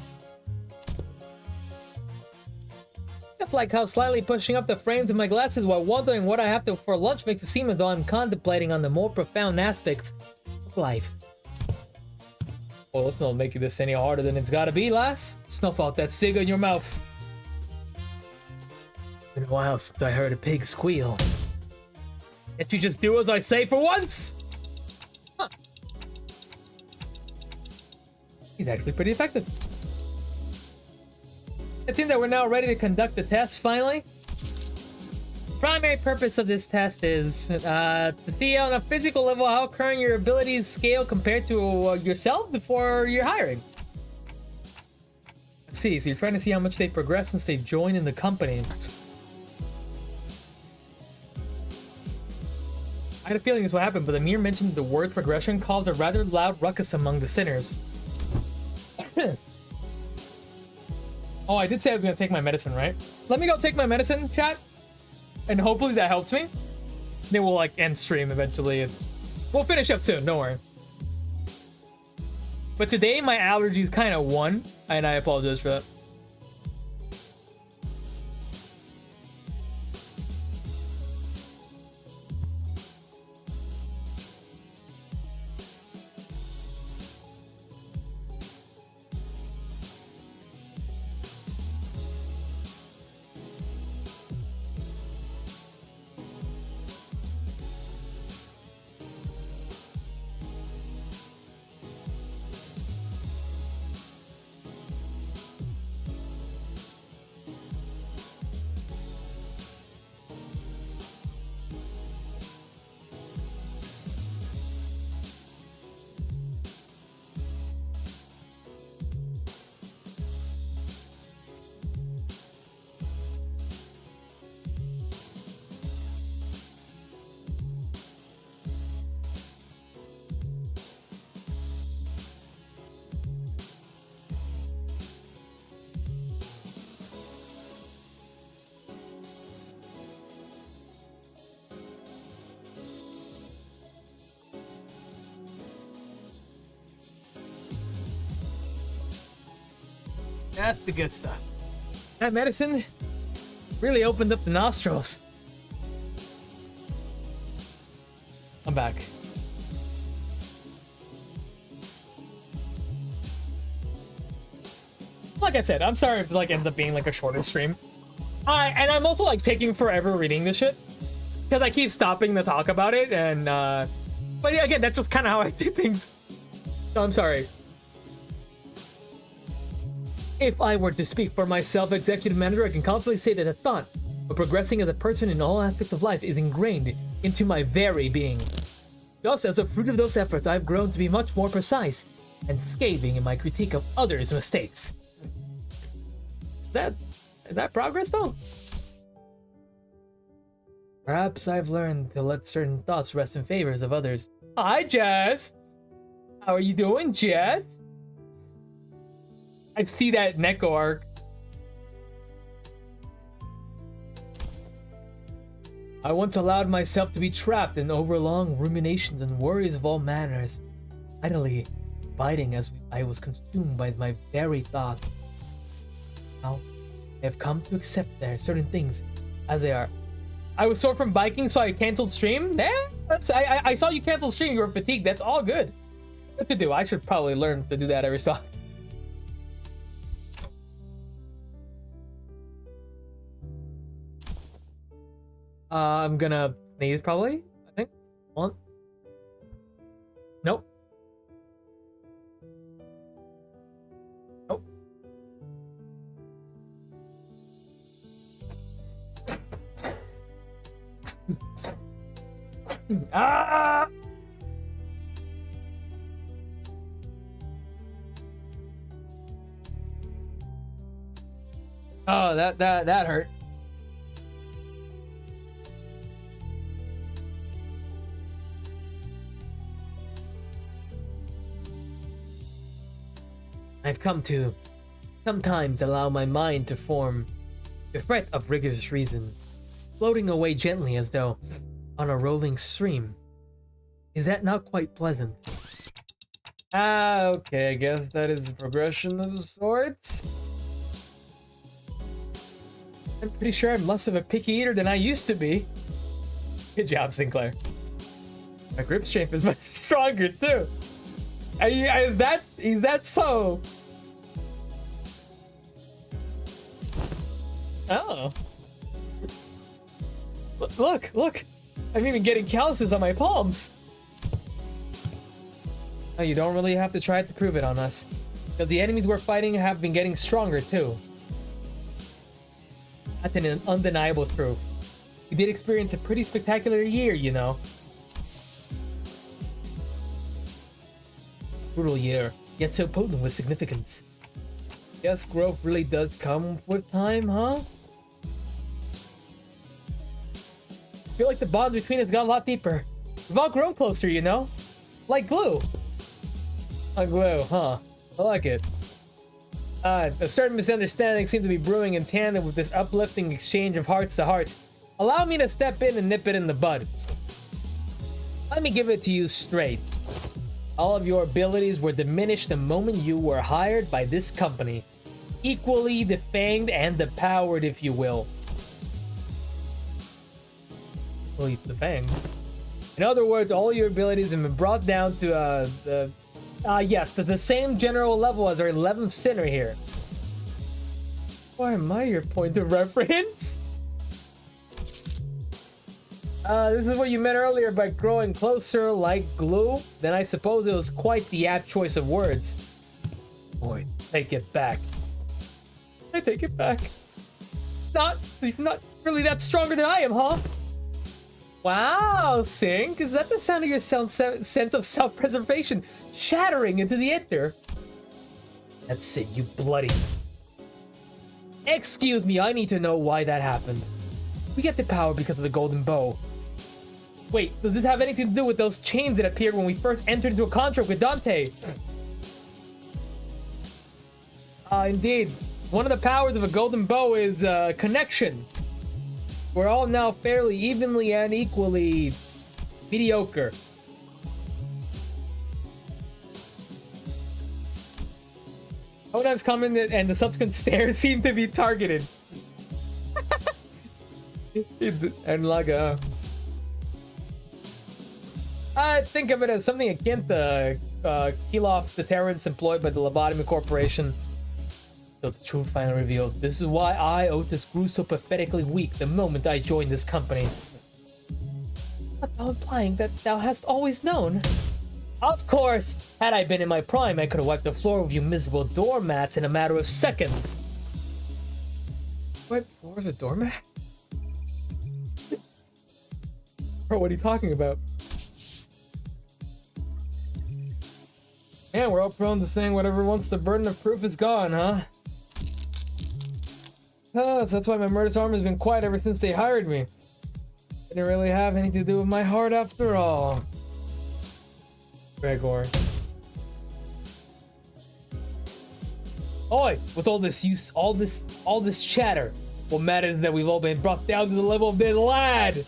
Just like how slightly pushing up the frames of my glasses while wondering what I have to for lunch makes it seem as though I'm contemplating on the more profound aspects of life. Well, let's not make this any harder than it's gotta be, lass. Snuff out that cig in your mouth. Been a while since I heard a pig squeal. Can't you just do as I say for once? Huh. He's actually pretty effective. It seems that we're now ready to conduct the test, finally. The primary purpose of this test is to see on a physical level how current your abilities scale compared to yourself before you're hiring. Let's see, so you're trying to see how much they progress since they joined in the company. I had a feeling this would happen, but the mere mention of the word progression caused a rather loud ruckus among the sinners. Oh, I did say I was gonna take my medicine, right? Let me go take my medicine, chat. And hopefully that helps me. Then we'll like end stream eventually. And we'll finish up soon, don't worry. But today my allergies kind of won, and I apologize for that. That's the good stuff. That medicine really opened up the nostrils. I'm back. Like I said, I'm sorry if it like ends up being like a shorter stream. And I'm also like taking forever reading this shit because I keep stopping to talk about it, and but yeah, again, that's just kind of how I do things. So I'm sorry. If I were to speak for myself, executive manager, I can confidently say that a thought of progressing as a person in all aspects of life is ingrained into my very being. Thus, as a fruit of those efforts, I've grown to be much more precise and scathing in my critique of others' mistakes. Is that progress though? Perhaps I've learned to let certain thoughts rest in favors of others. Hi, Jazz. How are you doing, Jazz? I see that Neko arc. I once allowed myself to be trapped in overlong ruminations and worries of all manners, idly biting as I was consumed by my very thought. Now, I have come to accept there certain things as they are. I was sore from biking, so I canceled stream. I saw you cancel stream. You were fatigued. That's all good. What to do? I should probably learn to do that every so often. I'm gonna sneeze probably. I think one. Nope. Nope. Ah! Oh, that hurt. I've come to sometimes allow my mind to form the fret of rigorous reason, floating away gently as though on a rolling stream. Is that not quite pleasant? Okay, I guess that is a progression of sorts. I'm pretty sure I'm less of a picky eater than I used to be. Good job, Sinclair. My grip strength is much stronger too. Is that so? Oh. Look. I'm even getting calluses on my palms. Oh, you don't really have to try to prove it on us. Because the enemies we're fighting have been getting stronger too. That's an undeniable truth. We did experience a pretty spectacular year, you know. Brutal year, yet so potent with significance. Guess growth really does come with time, huh? I feel like the bond between us got a lot deeper. We've all grown closer, you know? Like glue. Like glue, huh? I like it. A certain misunderstanding seems to be brewing in tandem with this uplifting exchange of hearts to hearts. Allow me to step in and nip it in the bud. Let me give it to you straight. All of your abilities were diminished the moment you were hired by this company. Equally defanged and depowered, if you will. Equally defanged? In other words, all your abilities have been brought down to yes, to the same general level as our 11th sinner here. Why am I your point of reference? This is what you meant earlier by growing closer like glue? Then I suppose it was quite the apt choice of words. Boy, take it back. I take it back. You're not really that stronger than I am, huh? Wow, Sync, is that the sound of your sense of self-preservation shattering into the ether? That's it, you bloody... Excuse me, I need to know why that happened. We get the power because of the golden bow. Wait, does this have anything to do with those chains that appeared when we first entered into a contract with Dante? Indeed. One of the powers of a golden bow is, connection. We're all now fairly evenly and equally mediocre. Sometimes comment and the subsequent stairs seem to be targeted. And like I think of it as something akin to kill off deterrents employed by the Lobotomy Corporation. So the truth finally revealed. This is why I, Otis, grew so pathetically weak the moment I joined this company. But thou implying that thou hast always known. Of course! Had I been in my prime, I could have wiped the floor with you miserable doormats in a matter of seconds. What? Floor with a doormat? Bro, what are you talking about? Yeah, we're all prone to saying whatever once the burden of proof is gone, huh? So that's why my murderous arm has been quiet ever since they hired me. Didn't really have anything to do with my heart after all. Gregor. Oi! What's all this use? All this chatter? What matters is that we've all been brought down to the level of this lad.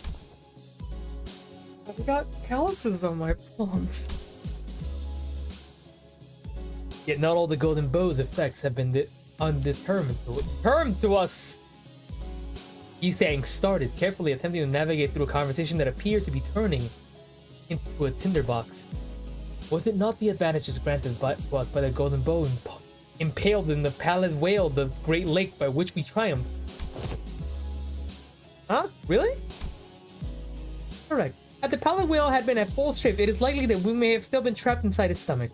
I've got calluses on my palms. Yet not all the golden bow's effects have been undetermined to us. Yisang started, carefully attempting to navigate through a conversation that appeared to be turning into a tinderbox. Was it not the advantages granted by the golden bow impaled in the pallid whale of the great lake by which we triumphed? Huh? Really? Correct. Had the pallid whale had been at full strength, it is likely that we may have still been trapped inside its stomach,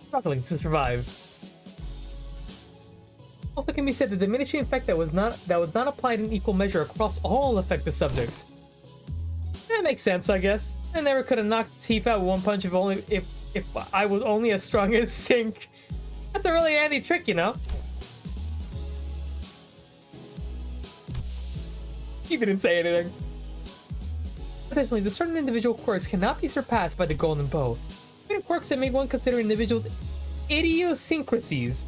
struggling to survive. Also can be said the diminishing effect that was not applied in equal measure across all affected subjects. That makes sense, I guess. I never could have knocked teeth out with one punch if I was only as strong as Sink. That's a really handy trick, you know. He didn't say anything. Potentially, the certain individual quirks cannot be surpassed by the golden bow. Even quirks that make one consider individual idiosyncrasies.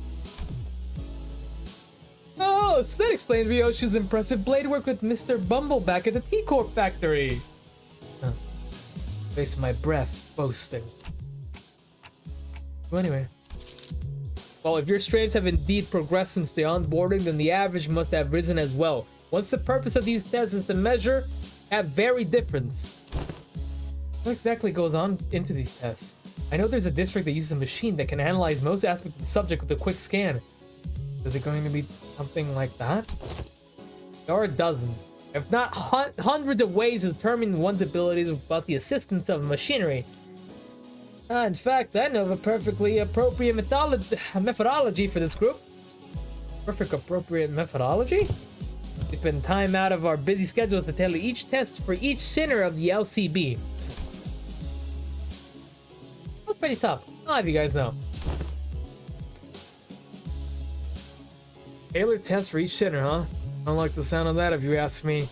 Oh, so that explains Ryoshi's impressive blade work with Mr. Bumbleback at the T-Corp factory. Huh. Waste my breath boasting. So anyway. Well, if your strengths have indeed progressed since the onboarding, then the average must have risen as well. Once the purpose of these tests is to measure at very difference. What exactly goes on into these tests? I know there's a district that uses a machine that can analyze most aspects of the subject with a quick scan. Is it going to be something like that? There are dozens, if not hundreds of ways to determine one's abilities without the assistance of machinery. In fact, I know of a perfectly appropriate methodology for this group. Perfect appropriate methodology? We spend time out of our busy schedules to tailor each test for each center of the LCB. That's pretty tough. I'll have you guys know. Tailored test for each center, huh? I don't like the sound of that if you ask me.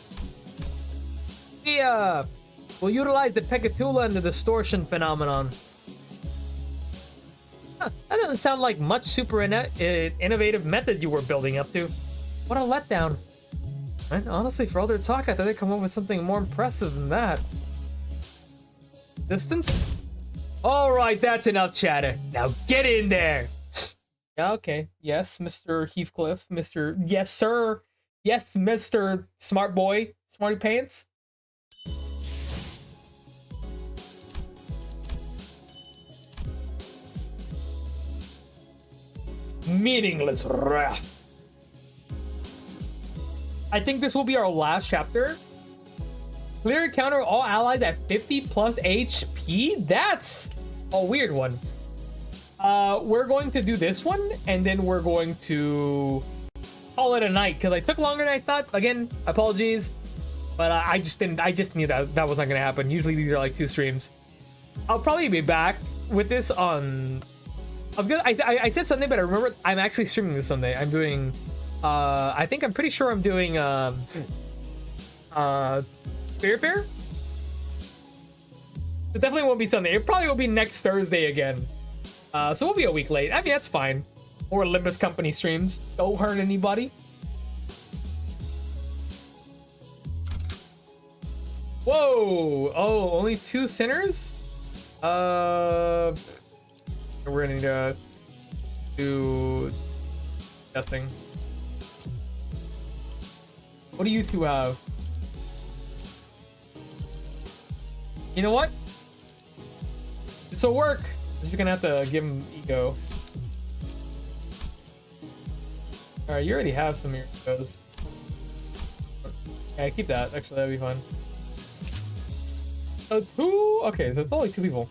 We'll utilize the Pecatula and the distortion phenomenon. Huh, that doesn't sound like much super innovative method you were building up to. What a letdown. And honestly, for all their talk, I thought they'd come up with something more impressive than that. Distance? Alright, that's enough chatter. Now get in there! Yeah, okay. Yes, Mr. Heathcliff. Mr. Yes, sir. Yes, Mr. Smart Boy. Smarty Pants. Meaningless wrath. I think this will be our last chapter. Clear encounter all allies at 50 plus HP? That's a weird one. We're going to do this one, and then we're going to call it a night, because I took longer than I thought. Again, apologies. But I just knew that was not going to happen. Usually these are like 2 streams. I'll probably be back with this on... I said Sunday, but I remember I'm actually streaming this Sunday. I'm doing... I'm pretty sure I'm doing... Fair? It definitely won't be Sunday. It probably will be next Thursday again. So we'll be a week late. I mean, that's fine. Or Limbus Company streams. Don't hurt anybody. Whoa! Oh, only 2 sinners? We're gonna need to... do testing. What do you two have? You know what? This'll work. I'm just gonna have to give him ego. Alright, you already have some of your egos. Yeah, keep that. Actually, that'd be fun. So two. Okay, so it's only 2 people.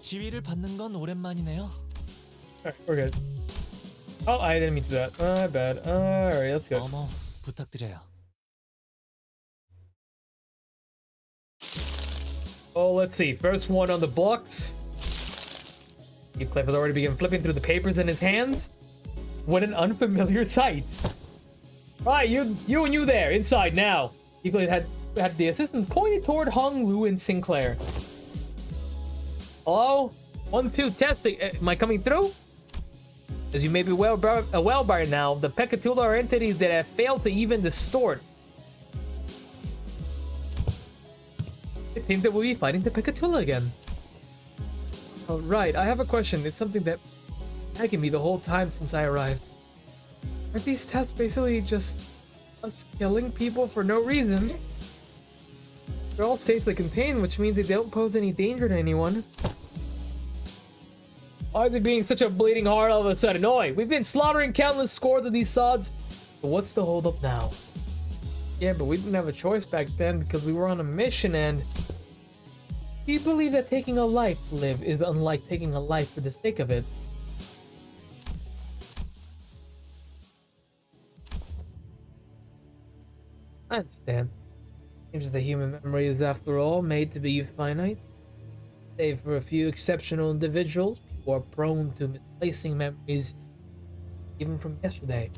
지위를 받는 건 오랜만이네요. Alright, we're good. Oh, I didn't mean to do that. My bad. Alright, let's go. 어머, 부탁드려요. Oh, let's see. First one on the books. Heathcliff has already begun flipping through the papers in his hands. What an unfamiliar sight. Right, you and you there, inside now. Heathcliff had the assistant pointed toward Hung, Lu, and Sinclair. Hello? 1, 2, testing. Am I coming through? As you may be well by now, the Pecatula are entities that have failed to even distort. I think that we'll be fighting the Pecatula again. Oh, right, I have a question. It's something that nagging me the whole time since I arrived. Aren't these tests basically just us killing people for no reason? They're all safely contained, which means they don't pose any danger to anyone. Why are they being such a bleeding heart all of a sudden? Oi, we've been slaughtering countless scores of these sods. But what's the holdup now? Yeah, but we didn't have a choice back then because we were on a mission and... Do you believe that taking a life to live is unlike taking a life for the sake of it? I understand. Seems the human memory is, after all, made to be finite. Save for a few exceptional individuals, people are prone to misplacing memories, even from yesterday.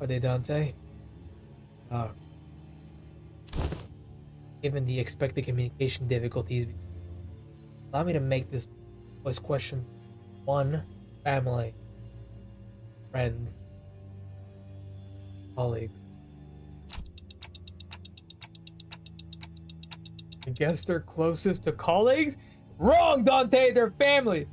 Are they, Dante? Given the expected communication difficulties, allow me to make this voice question 1. Family, friends, colleagues. I guess they're closest to colleagues? Wrong, Dante! They're family!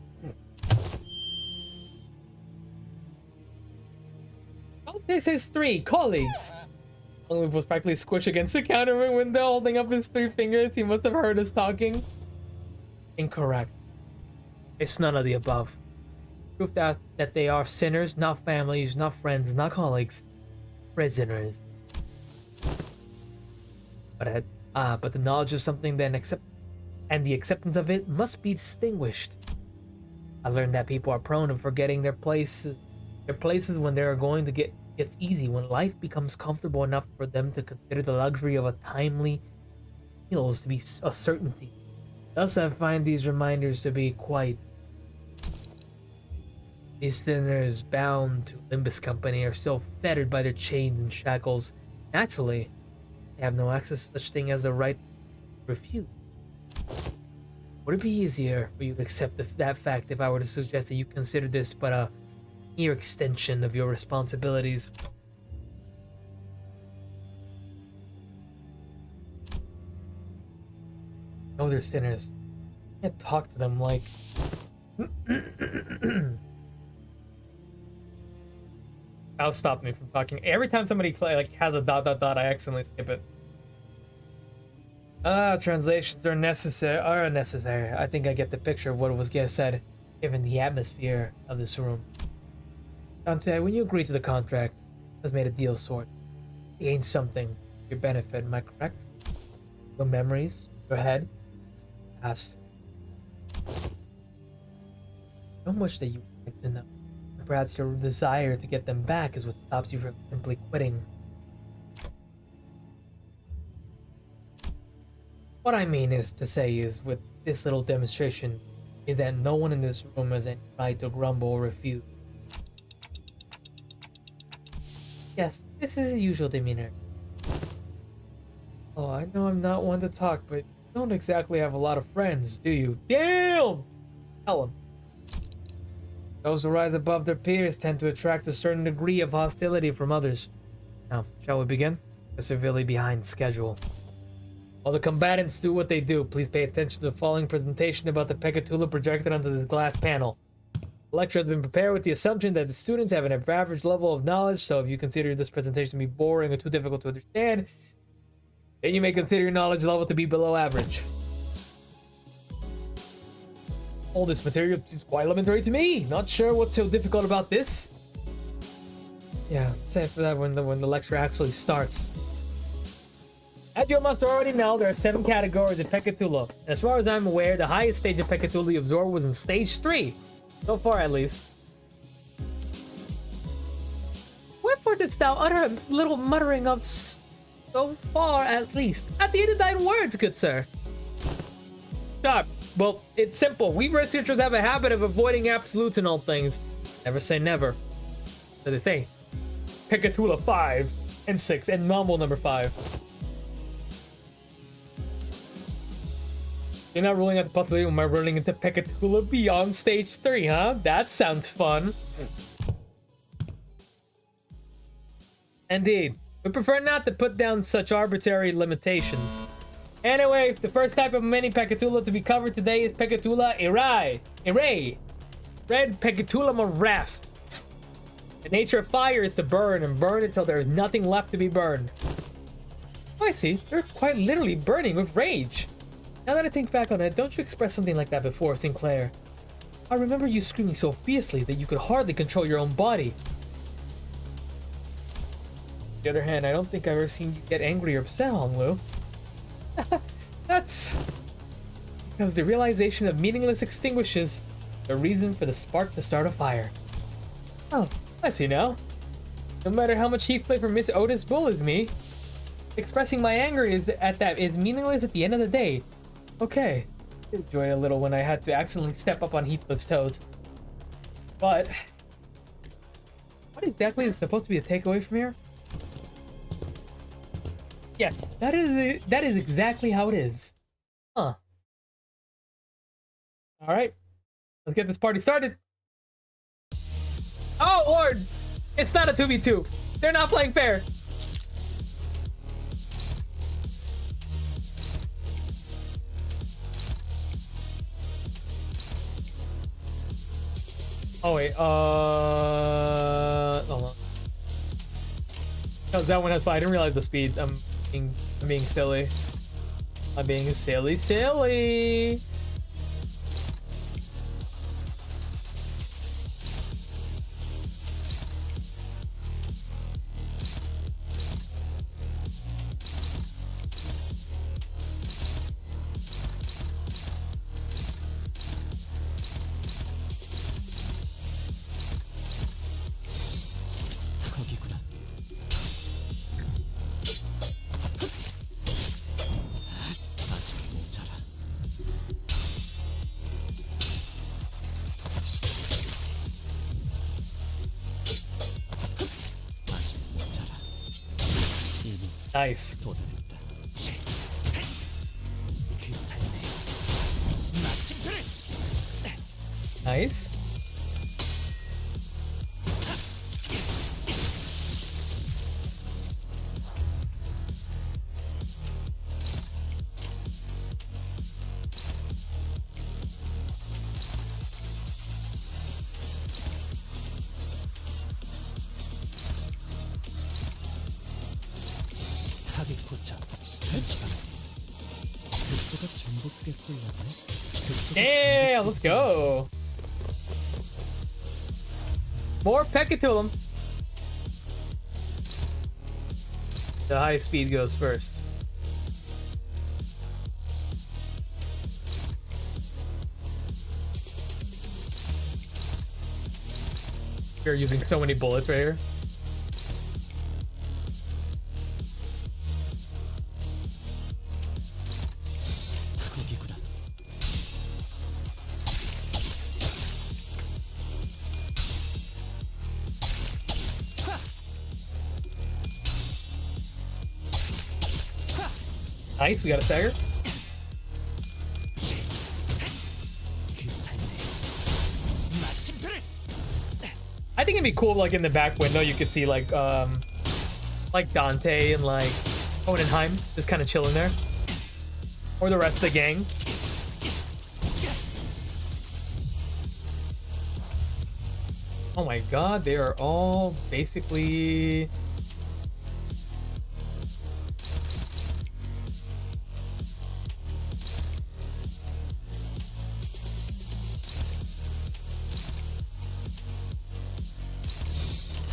Dante says 3 colleagues. Only was practically squished against the counter window, holding up his 3 fingers. He must have heard us talking. Incorrect. It's none of the above. Proof that they are sinners, not families, not friends, not colleagues. Prisoners. But the knowledge of something and the acceptance of it must be distinguished. I learned that people are prone to forgetting their places when they are going to gets easy, when life becomes comfortable enough for them to consider the luxury of a timely meals to be a certainty. Thus, I find these reminders to be quite. These sinners bound to Limbus Company are so fettered by their chains and shackles. Naturally, they have no access to such thing as a right to refuse. Would it be easier for you to accept that fact if I were to suggest that you consider this but a mere extension of your responsibilities? No, they're sinners. I can't talk to them like... That'll stop me from talking. Every time somebody has a ... I accidentally skip it. Translations are unnecessary. I think I get the picture of what was said, given the atmosphere of this room. Dante, when you agreed to the contract, it was made a deal sort. You gained something for your benefit, am I correct? Your memories, your head, past. So much that you would like to know. Perhaps your desire to get them back is what stops you from simply quitting. What I mean is to say is, with this little demonstration, is that no one in this room has any right to grumble or refuse. Yes, this is his usual demeanor. Oh, I know I'm not one to talk, but you don't exactly have a lot of friends, do you? Damn! Tell him. Those who rise above their peers tend to attract a certain degree of hostility from others. Now, shall we begin? We're severely behind schedule. While the combatants do what they do, please pay attention to the following presentation about the Pekatula projected onto the glass panel. The lecture has been prepared with the assumption that the students have an average level of knowledge, so if you consider this presentation to be boring or too difficult to understand, then you may consider your knowledge level to be below average. All this material seems quite elementary to me. Not sure what's so difficult about this. Yeah, save for that when the lecture actually starts. As you must already know, there are 7 categories of Pekatula. As far as I'm aware, the highest stage of Pekatula you absorbed was in stage 3. So far, at least. Wherefore didst thou utter a little muttering of so far, at least? At the end of thine words, good sir. Stop. Well, it's simple. We researchers have a habit of avoiding absolutes in all things. Never say never. So they say. Pekatula 5 and 6 and normal number 5. You're not ruling out the possibility of my running into Pekatula beyond stage 3, huh? That sounds fun. Indeed. We prefer not to put down such arbitrary limitations. Anyway, the first type of mini Pekatula to be covered today is Pekatula Irai. Red Pekatula Maraf. The nature of fire is to burn and burn until there is nothing left to be burned. Oh, I see. You're quite literally burning with rage. Now that I think back on it, don't you express something like that before, Sinclair? I remember you screaming so fiercely that you could hardly control your own body. On the other hand, I don't think I've ever seen you get angry or upset, Honglu. That's because the realization of meaningless extinguishes the reason for the spark to start a fire. Oh, I see now. No matter how much Heathcliff or Miss Otis bullies me, expressing my anger is meaningless at the end of the day. Okay, I enjoyed it a little when I had to accidentally step up on Heathcliff's toes. But what exactly is supposed to be a takeaway from here? Yes, that is exactly how it is. Huh. Alright. Let's get this party started. Oh Lord! It's not a 2v2. They're not playing fair. Oh wait, hold on. Because that one has 5. I didn't realize the speed. I'm being silly. I'm being silly. 거기구나. 아직 모자라. 아직 모자라. 이미 Nice. 도달했다. 그 삶에 마침표를. Nice. 타깃 포착. 설치가. 백수가 전복게 꿀렸네. Damn, let's go. More Pekatula. The high speed goes first. You're using so many bullets right here. 거기구나. Nice, we got a stagger. 그 삶에 마침표를. I think it'd be cool, like in the back window, you could see like Dante and like Hohenheim just kind of chilling there. Or the rest of the gang. Oh my god, they are all basically...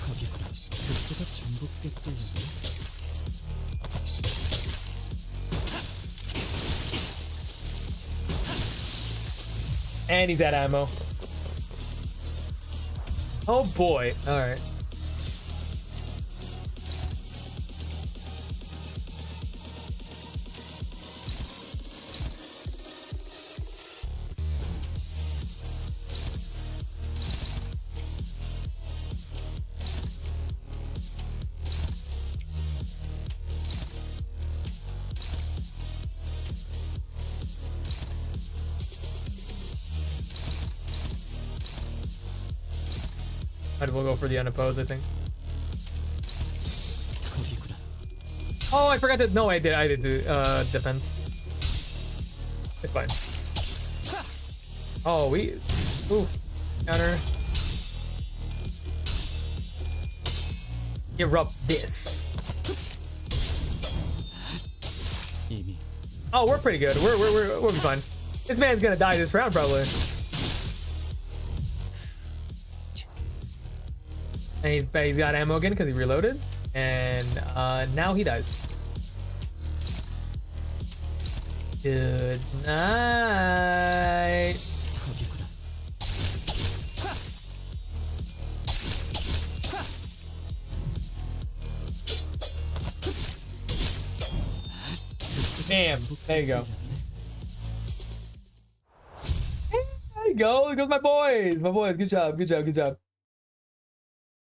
거기구나. 글쎄가 전부 꿰뚫렸네. And he's out of ammo. Oh boy. Alright. We'll go for the unopposed, I think. 거기구나. Oh, I forgot to. No, I did do defense. It's fine. Oh, we. Ooh, counter. Erupt this. 이미 Oh, we're pretty good. We'll be fine. This man's gonna die this round probably. And he's got ammo again because he reloaded. And now he dies. Good night. 거기구나. Damn. There you go. There you go. There goes my boys. My boys. Good job. Good job. Good job.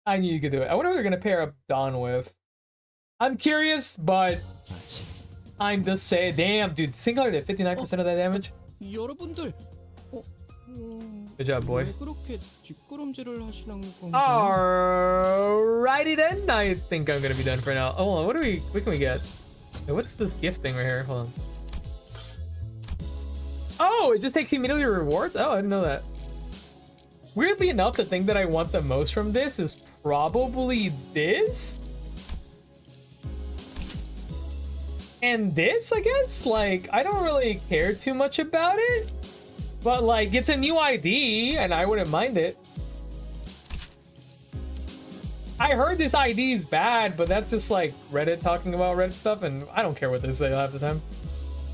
I knew you could do it. I wonder what they're gonna pair up Dawn with. I'm curious, but 마치 I'm just saying. Damn, dude. Sinclair did 59% of that damage. 여러분들. Good job, boy. 왜 그렇게 뒷걸음질을 하시는 건가요? Alrighty then. I think I'm gonna be done for now. Oh, hold on. What can we get? Hey, what's this gift thing right here? Hold on. Oh, it just takes immediately rewards? Oh, I didn't know that. Weirdly enough, the thing that I want the most from this is probably this. And this, I guess? Like, I don't really care too much about it. But, like, it's a new ID, and I wouldn't mind it. I heard this ID is bad, but that's just, like, Reddit talking about Reddit stuff, and I don't care what they say half the time.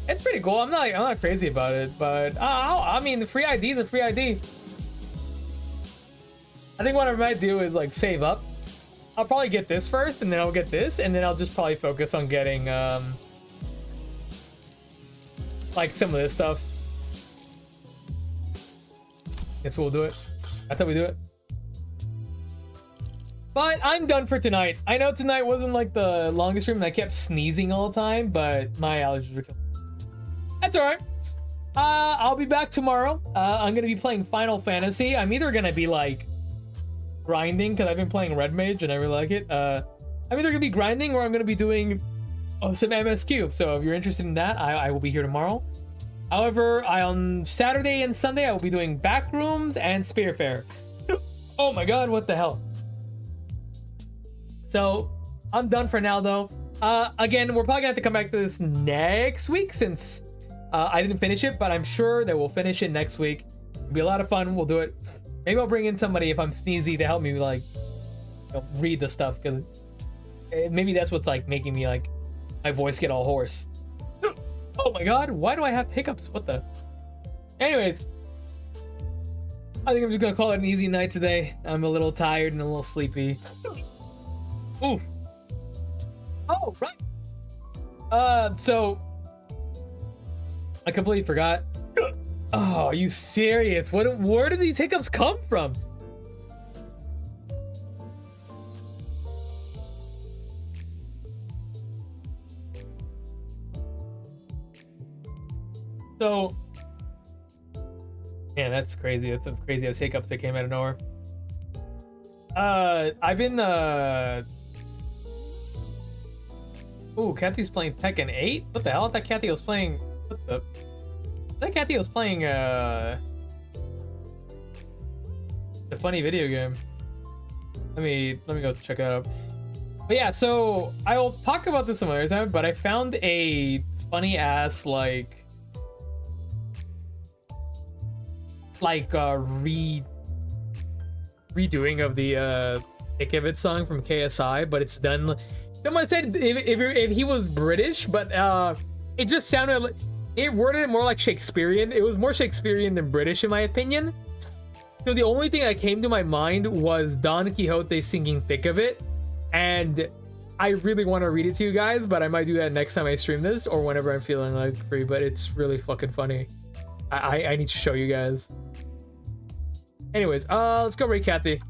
It's pretty cool. I'm not crazy about it, but I mean, the free ID is a free ID. I think what I might do is like save up. I'll probably get this first, and then I'll get this, and then I'll just probably focus on getting like some of this stuff. Guess we'll do it. I thought we do it. But I'm done for tonight. I know tonight wasn't like the longest stream, and I kept sneezing all the time, but my allergies were killing me. That's alright. I'll be back tomorrow. I'm gonna be playing Final Fantasy. I'm either gonna be like grinding because I've been playing Red Mage and I really like it. I'm either gonna be grinding or I'm gonna be doing some MSQ. So if you're interested in that, I will be here tomorrow. However, on Saturday and Sunday I will be doing Backrooms and Spearfair. Oh my god, what the hell? So I'm done for now though. Again, we're probably gonna have to come back to this next week since I didn't finish it, but I'm sure that we'll finish it next week. It'll be a lot of fun. We'll do it. Maybe I'll bring in somebody if I'm sneezy to help me like read the stuff, because maybe that's what's like making me like my voice get all hoarse. Oh my god, why do I have hiccups? What the? Anyways, I think I'm just gonna call it an easy night today. I'm a little tired and a little sleepy. Ooh. Oh, right. So I completely forgot. Oh, are you serious? Where did these hiccups come from? So, man, that's crazy. That's some crazy ass hiccups that came out of nowhere. I've been Ooh, Kathy's playing Tekken 8? What the hell? I thought Kathy was playing What the? I think Kathy was playing the funny video game. Let me go check it out. But yeah, so I'll talk about this some other time. But I found a funny ass redoing of the Thick of It song from KSI, but it's done. Someone said if he was British, but it just sounded like it worded more like Shakespearean. It was more Shakespearean than British, in my opinion. So the only thing that came to my mind was Don Quixote singing Thick of It, and I really want to read it to you guys, but I might do that next time I stream this or whenever I'm feeling like free. But it's really fucking funny. I need to show you guys. Anyways, let's go raid Kathy.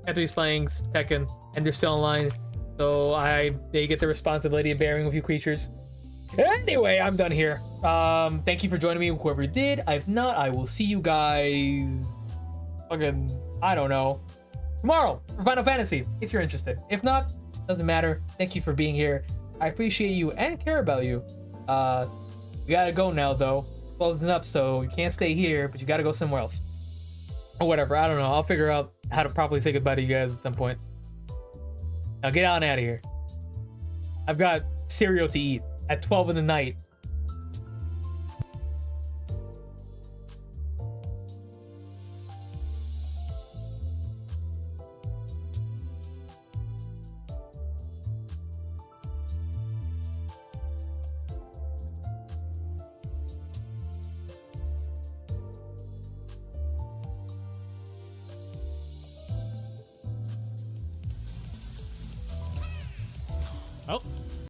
Kathy's playing Tekken, and they're still online, so they get the responsibility of bearing with you creatures. Anyway, I'm done here. Thank you for joining me, whoever did. If not, I will see you guys fucking, I don't know, tomorrow for Final Fantasy, if you're interested. If not, doesn't matter. Thank you for being here. I appreciate you and care about you. We gotta go now though. Closing up, so you can't stay here, but you gotta go somewhere else. Or whatever, I don't know. I'll figure out how to properly say goodbye to you guys at some point. Now get on out of here. I've got cereal to eat at 12 in the night. Oh.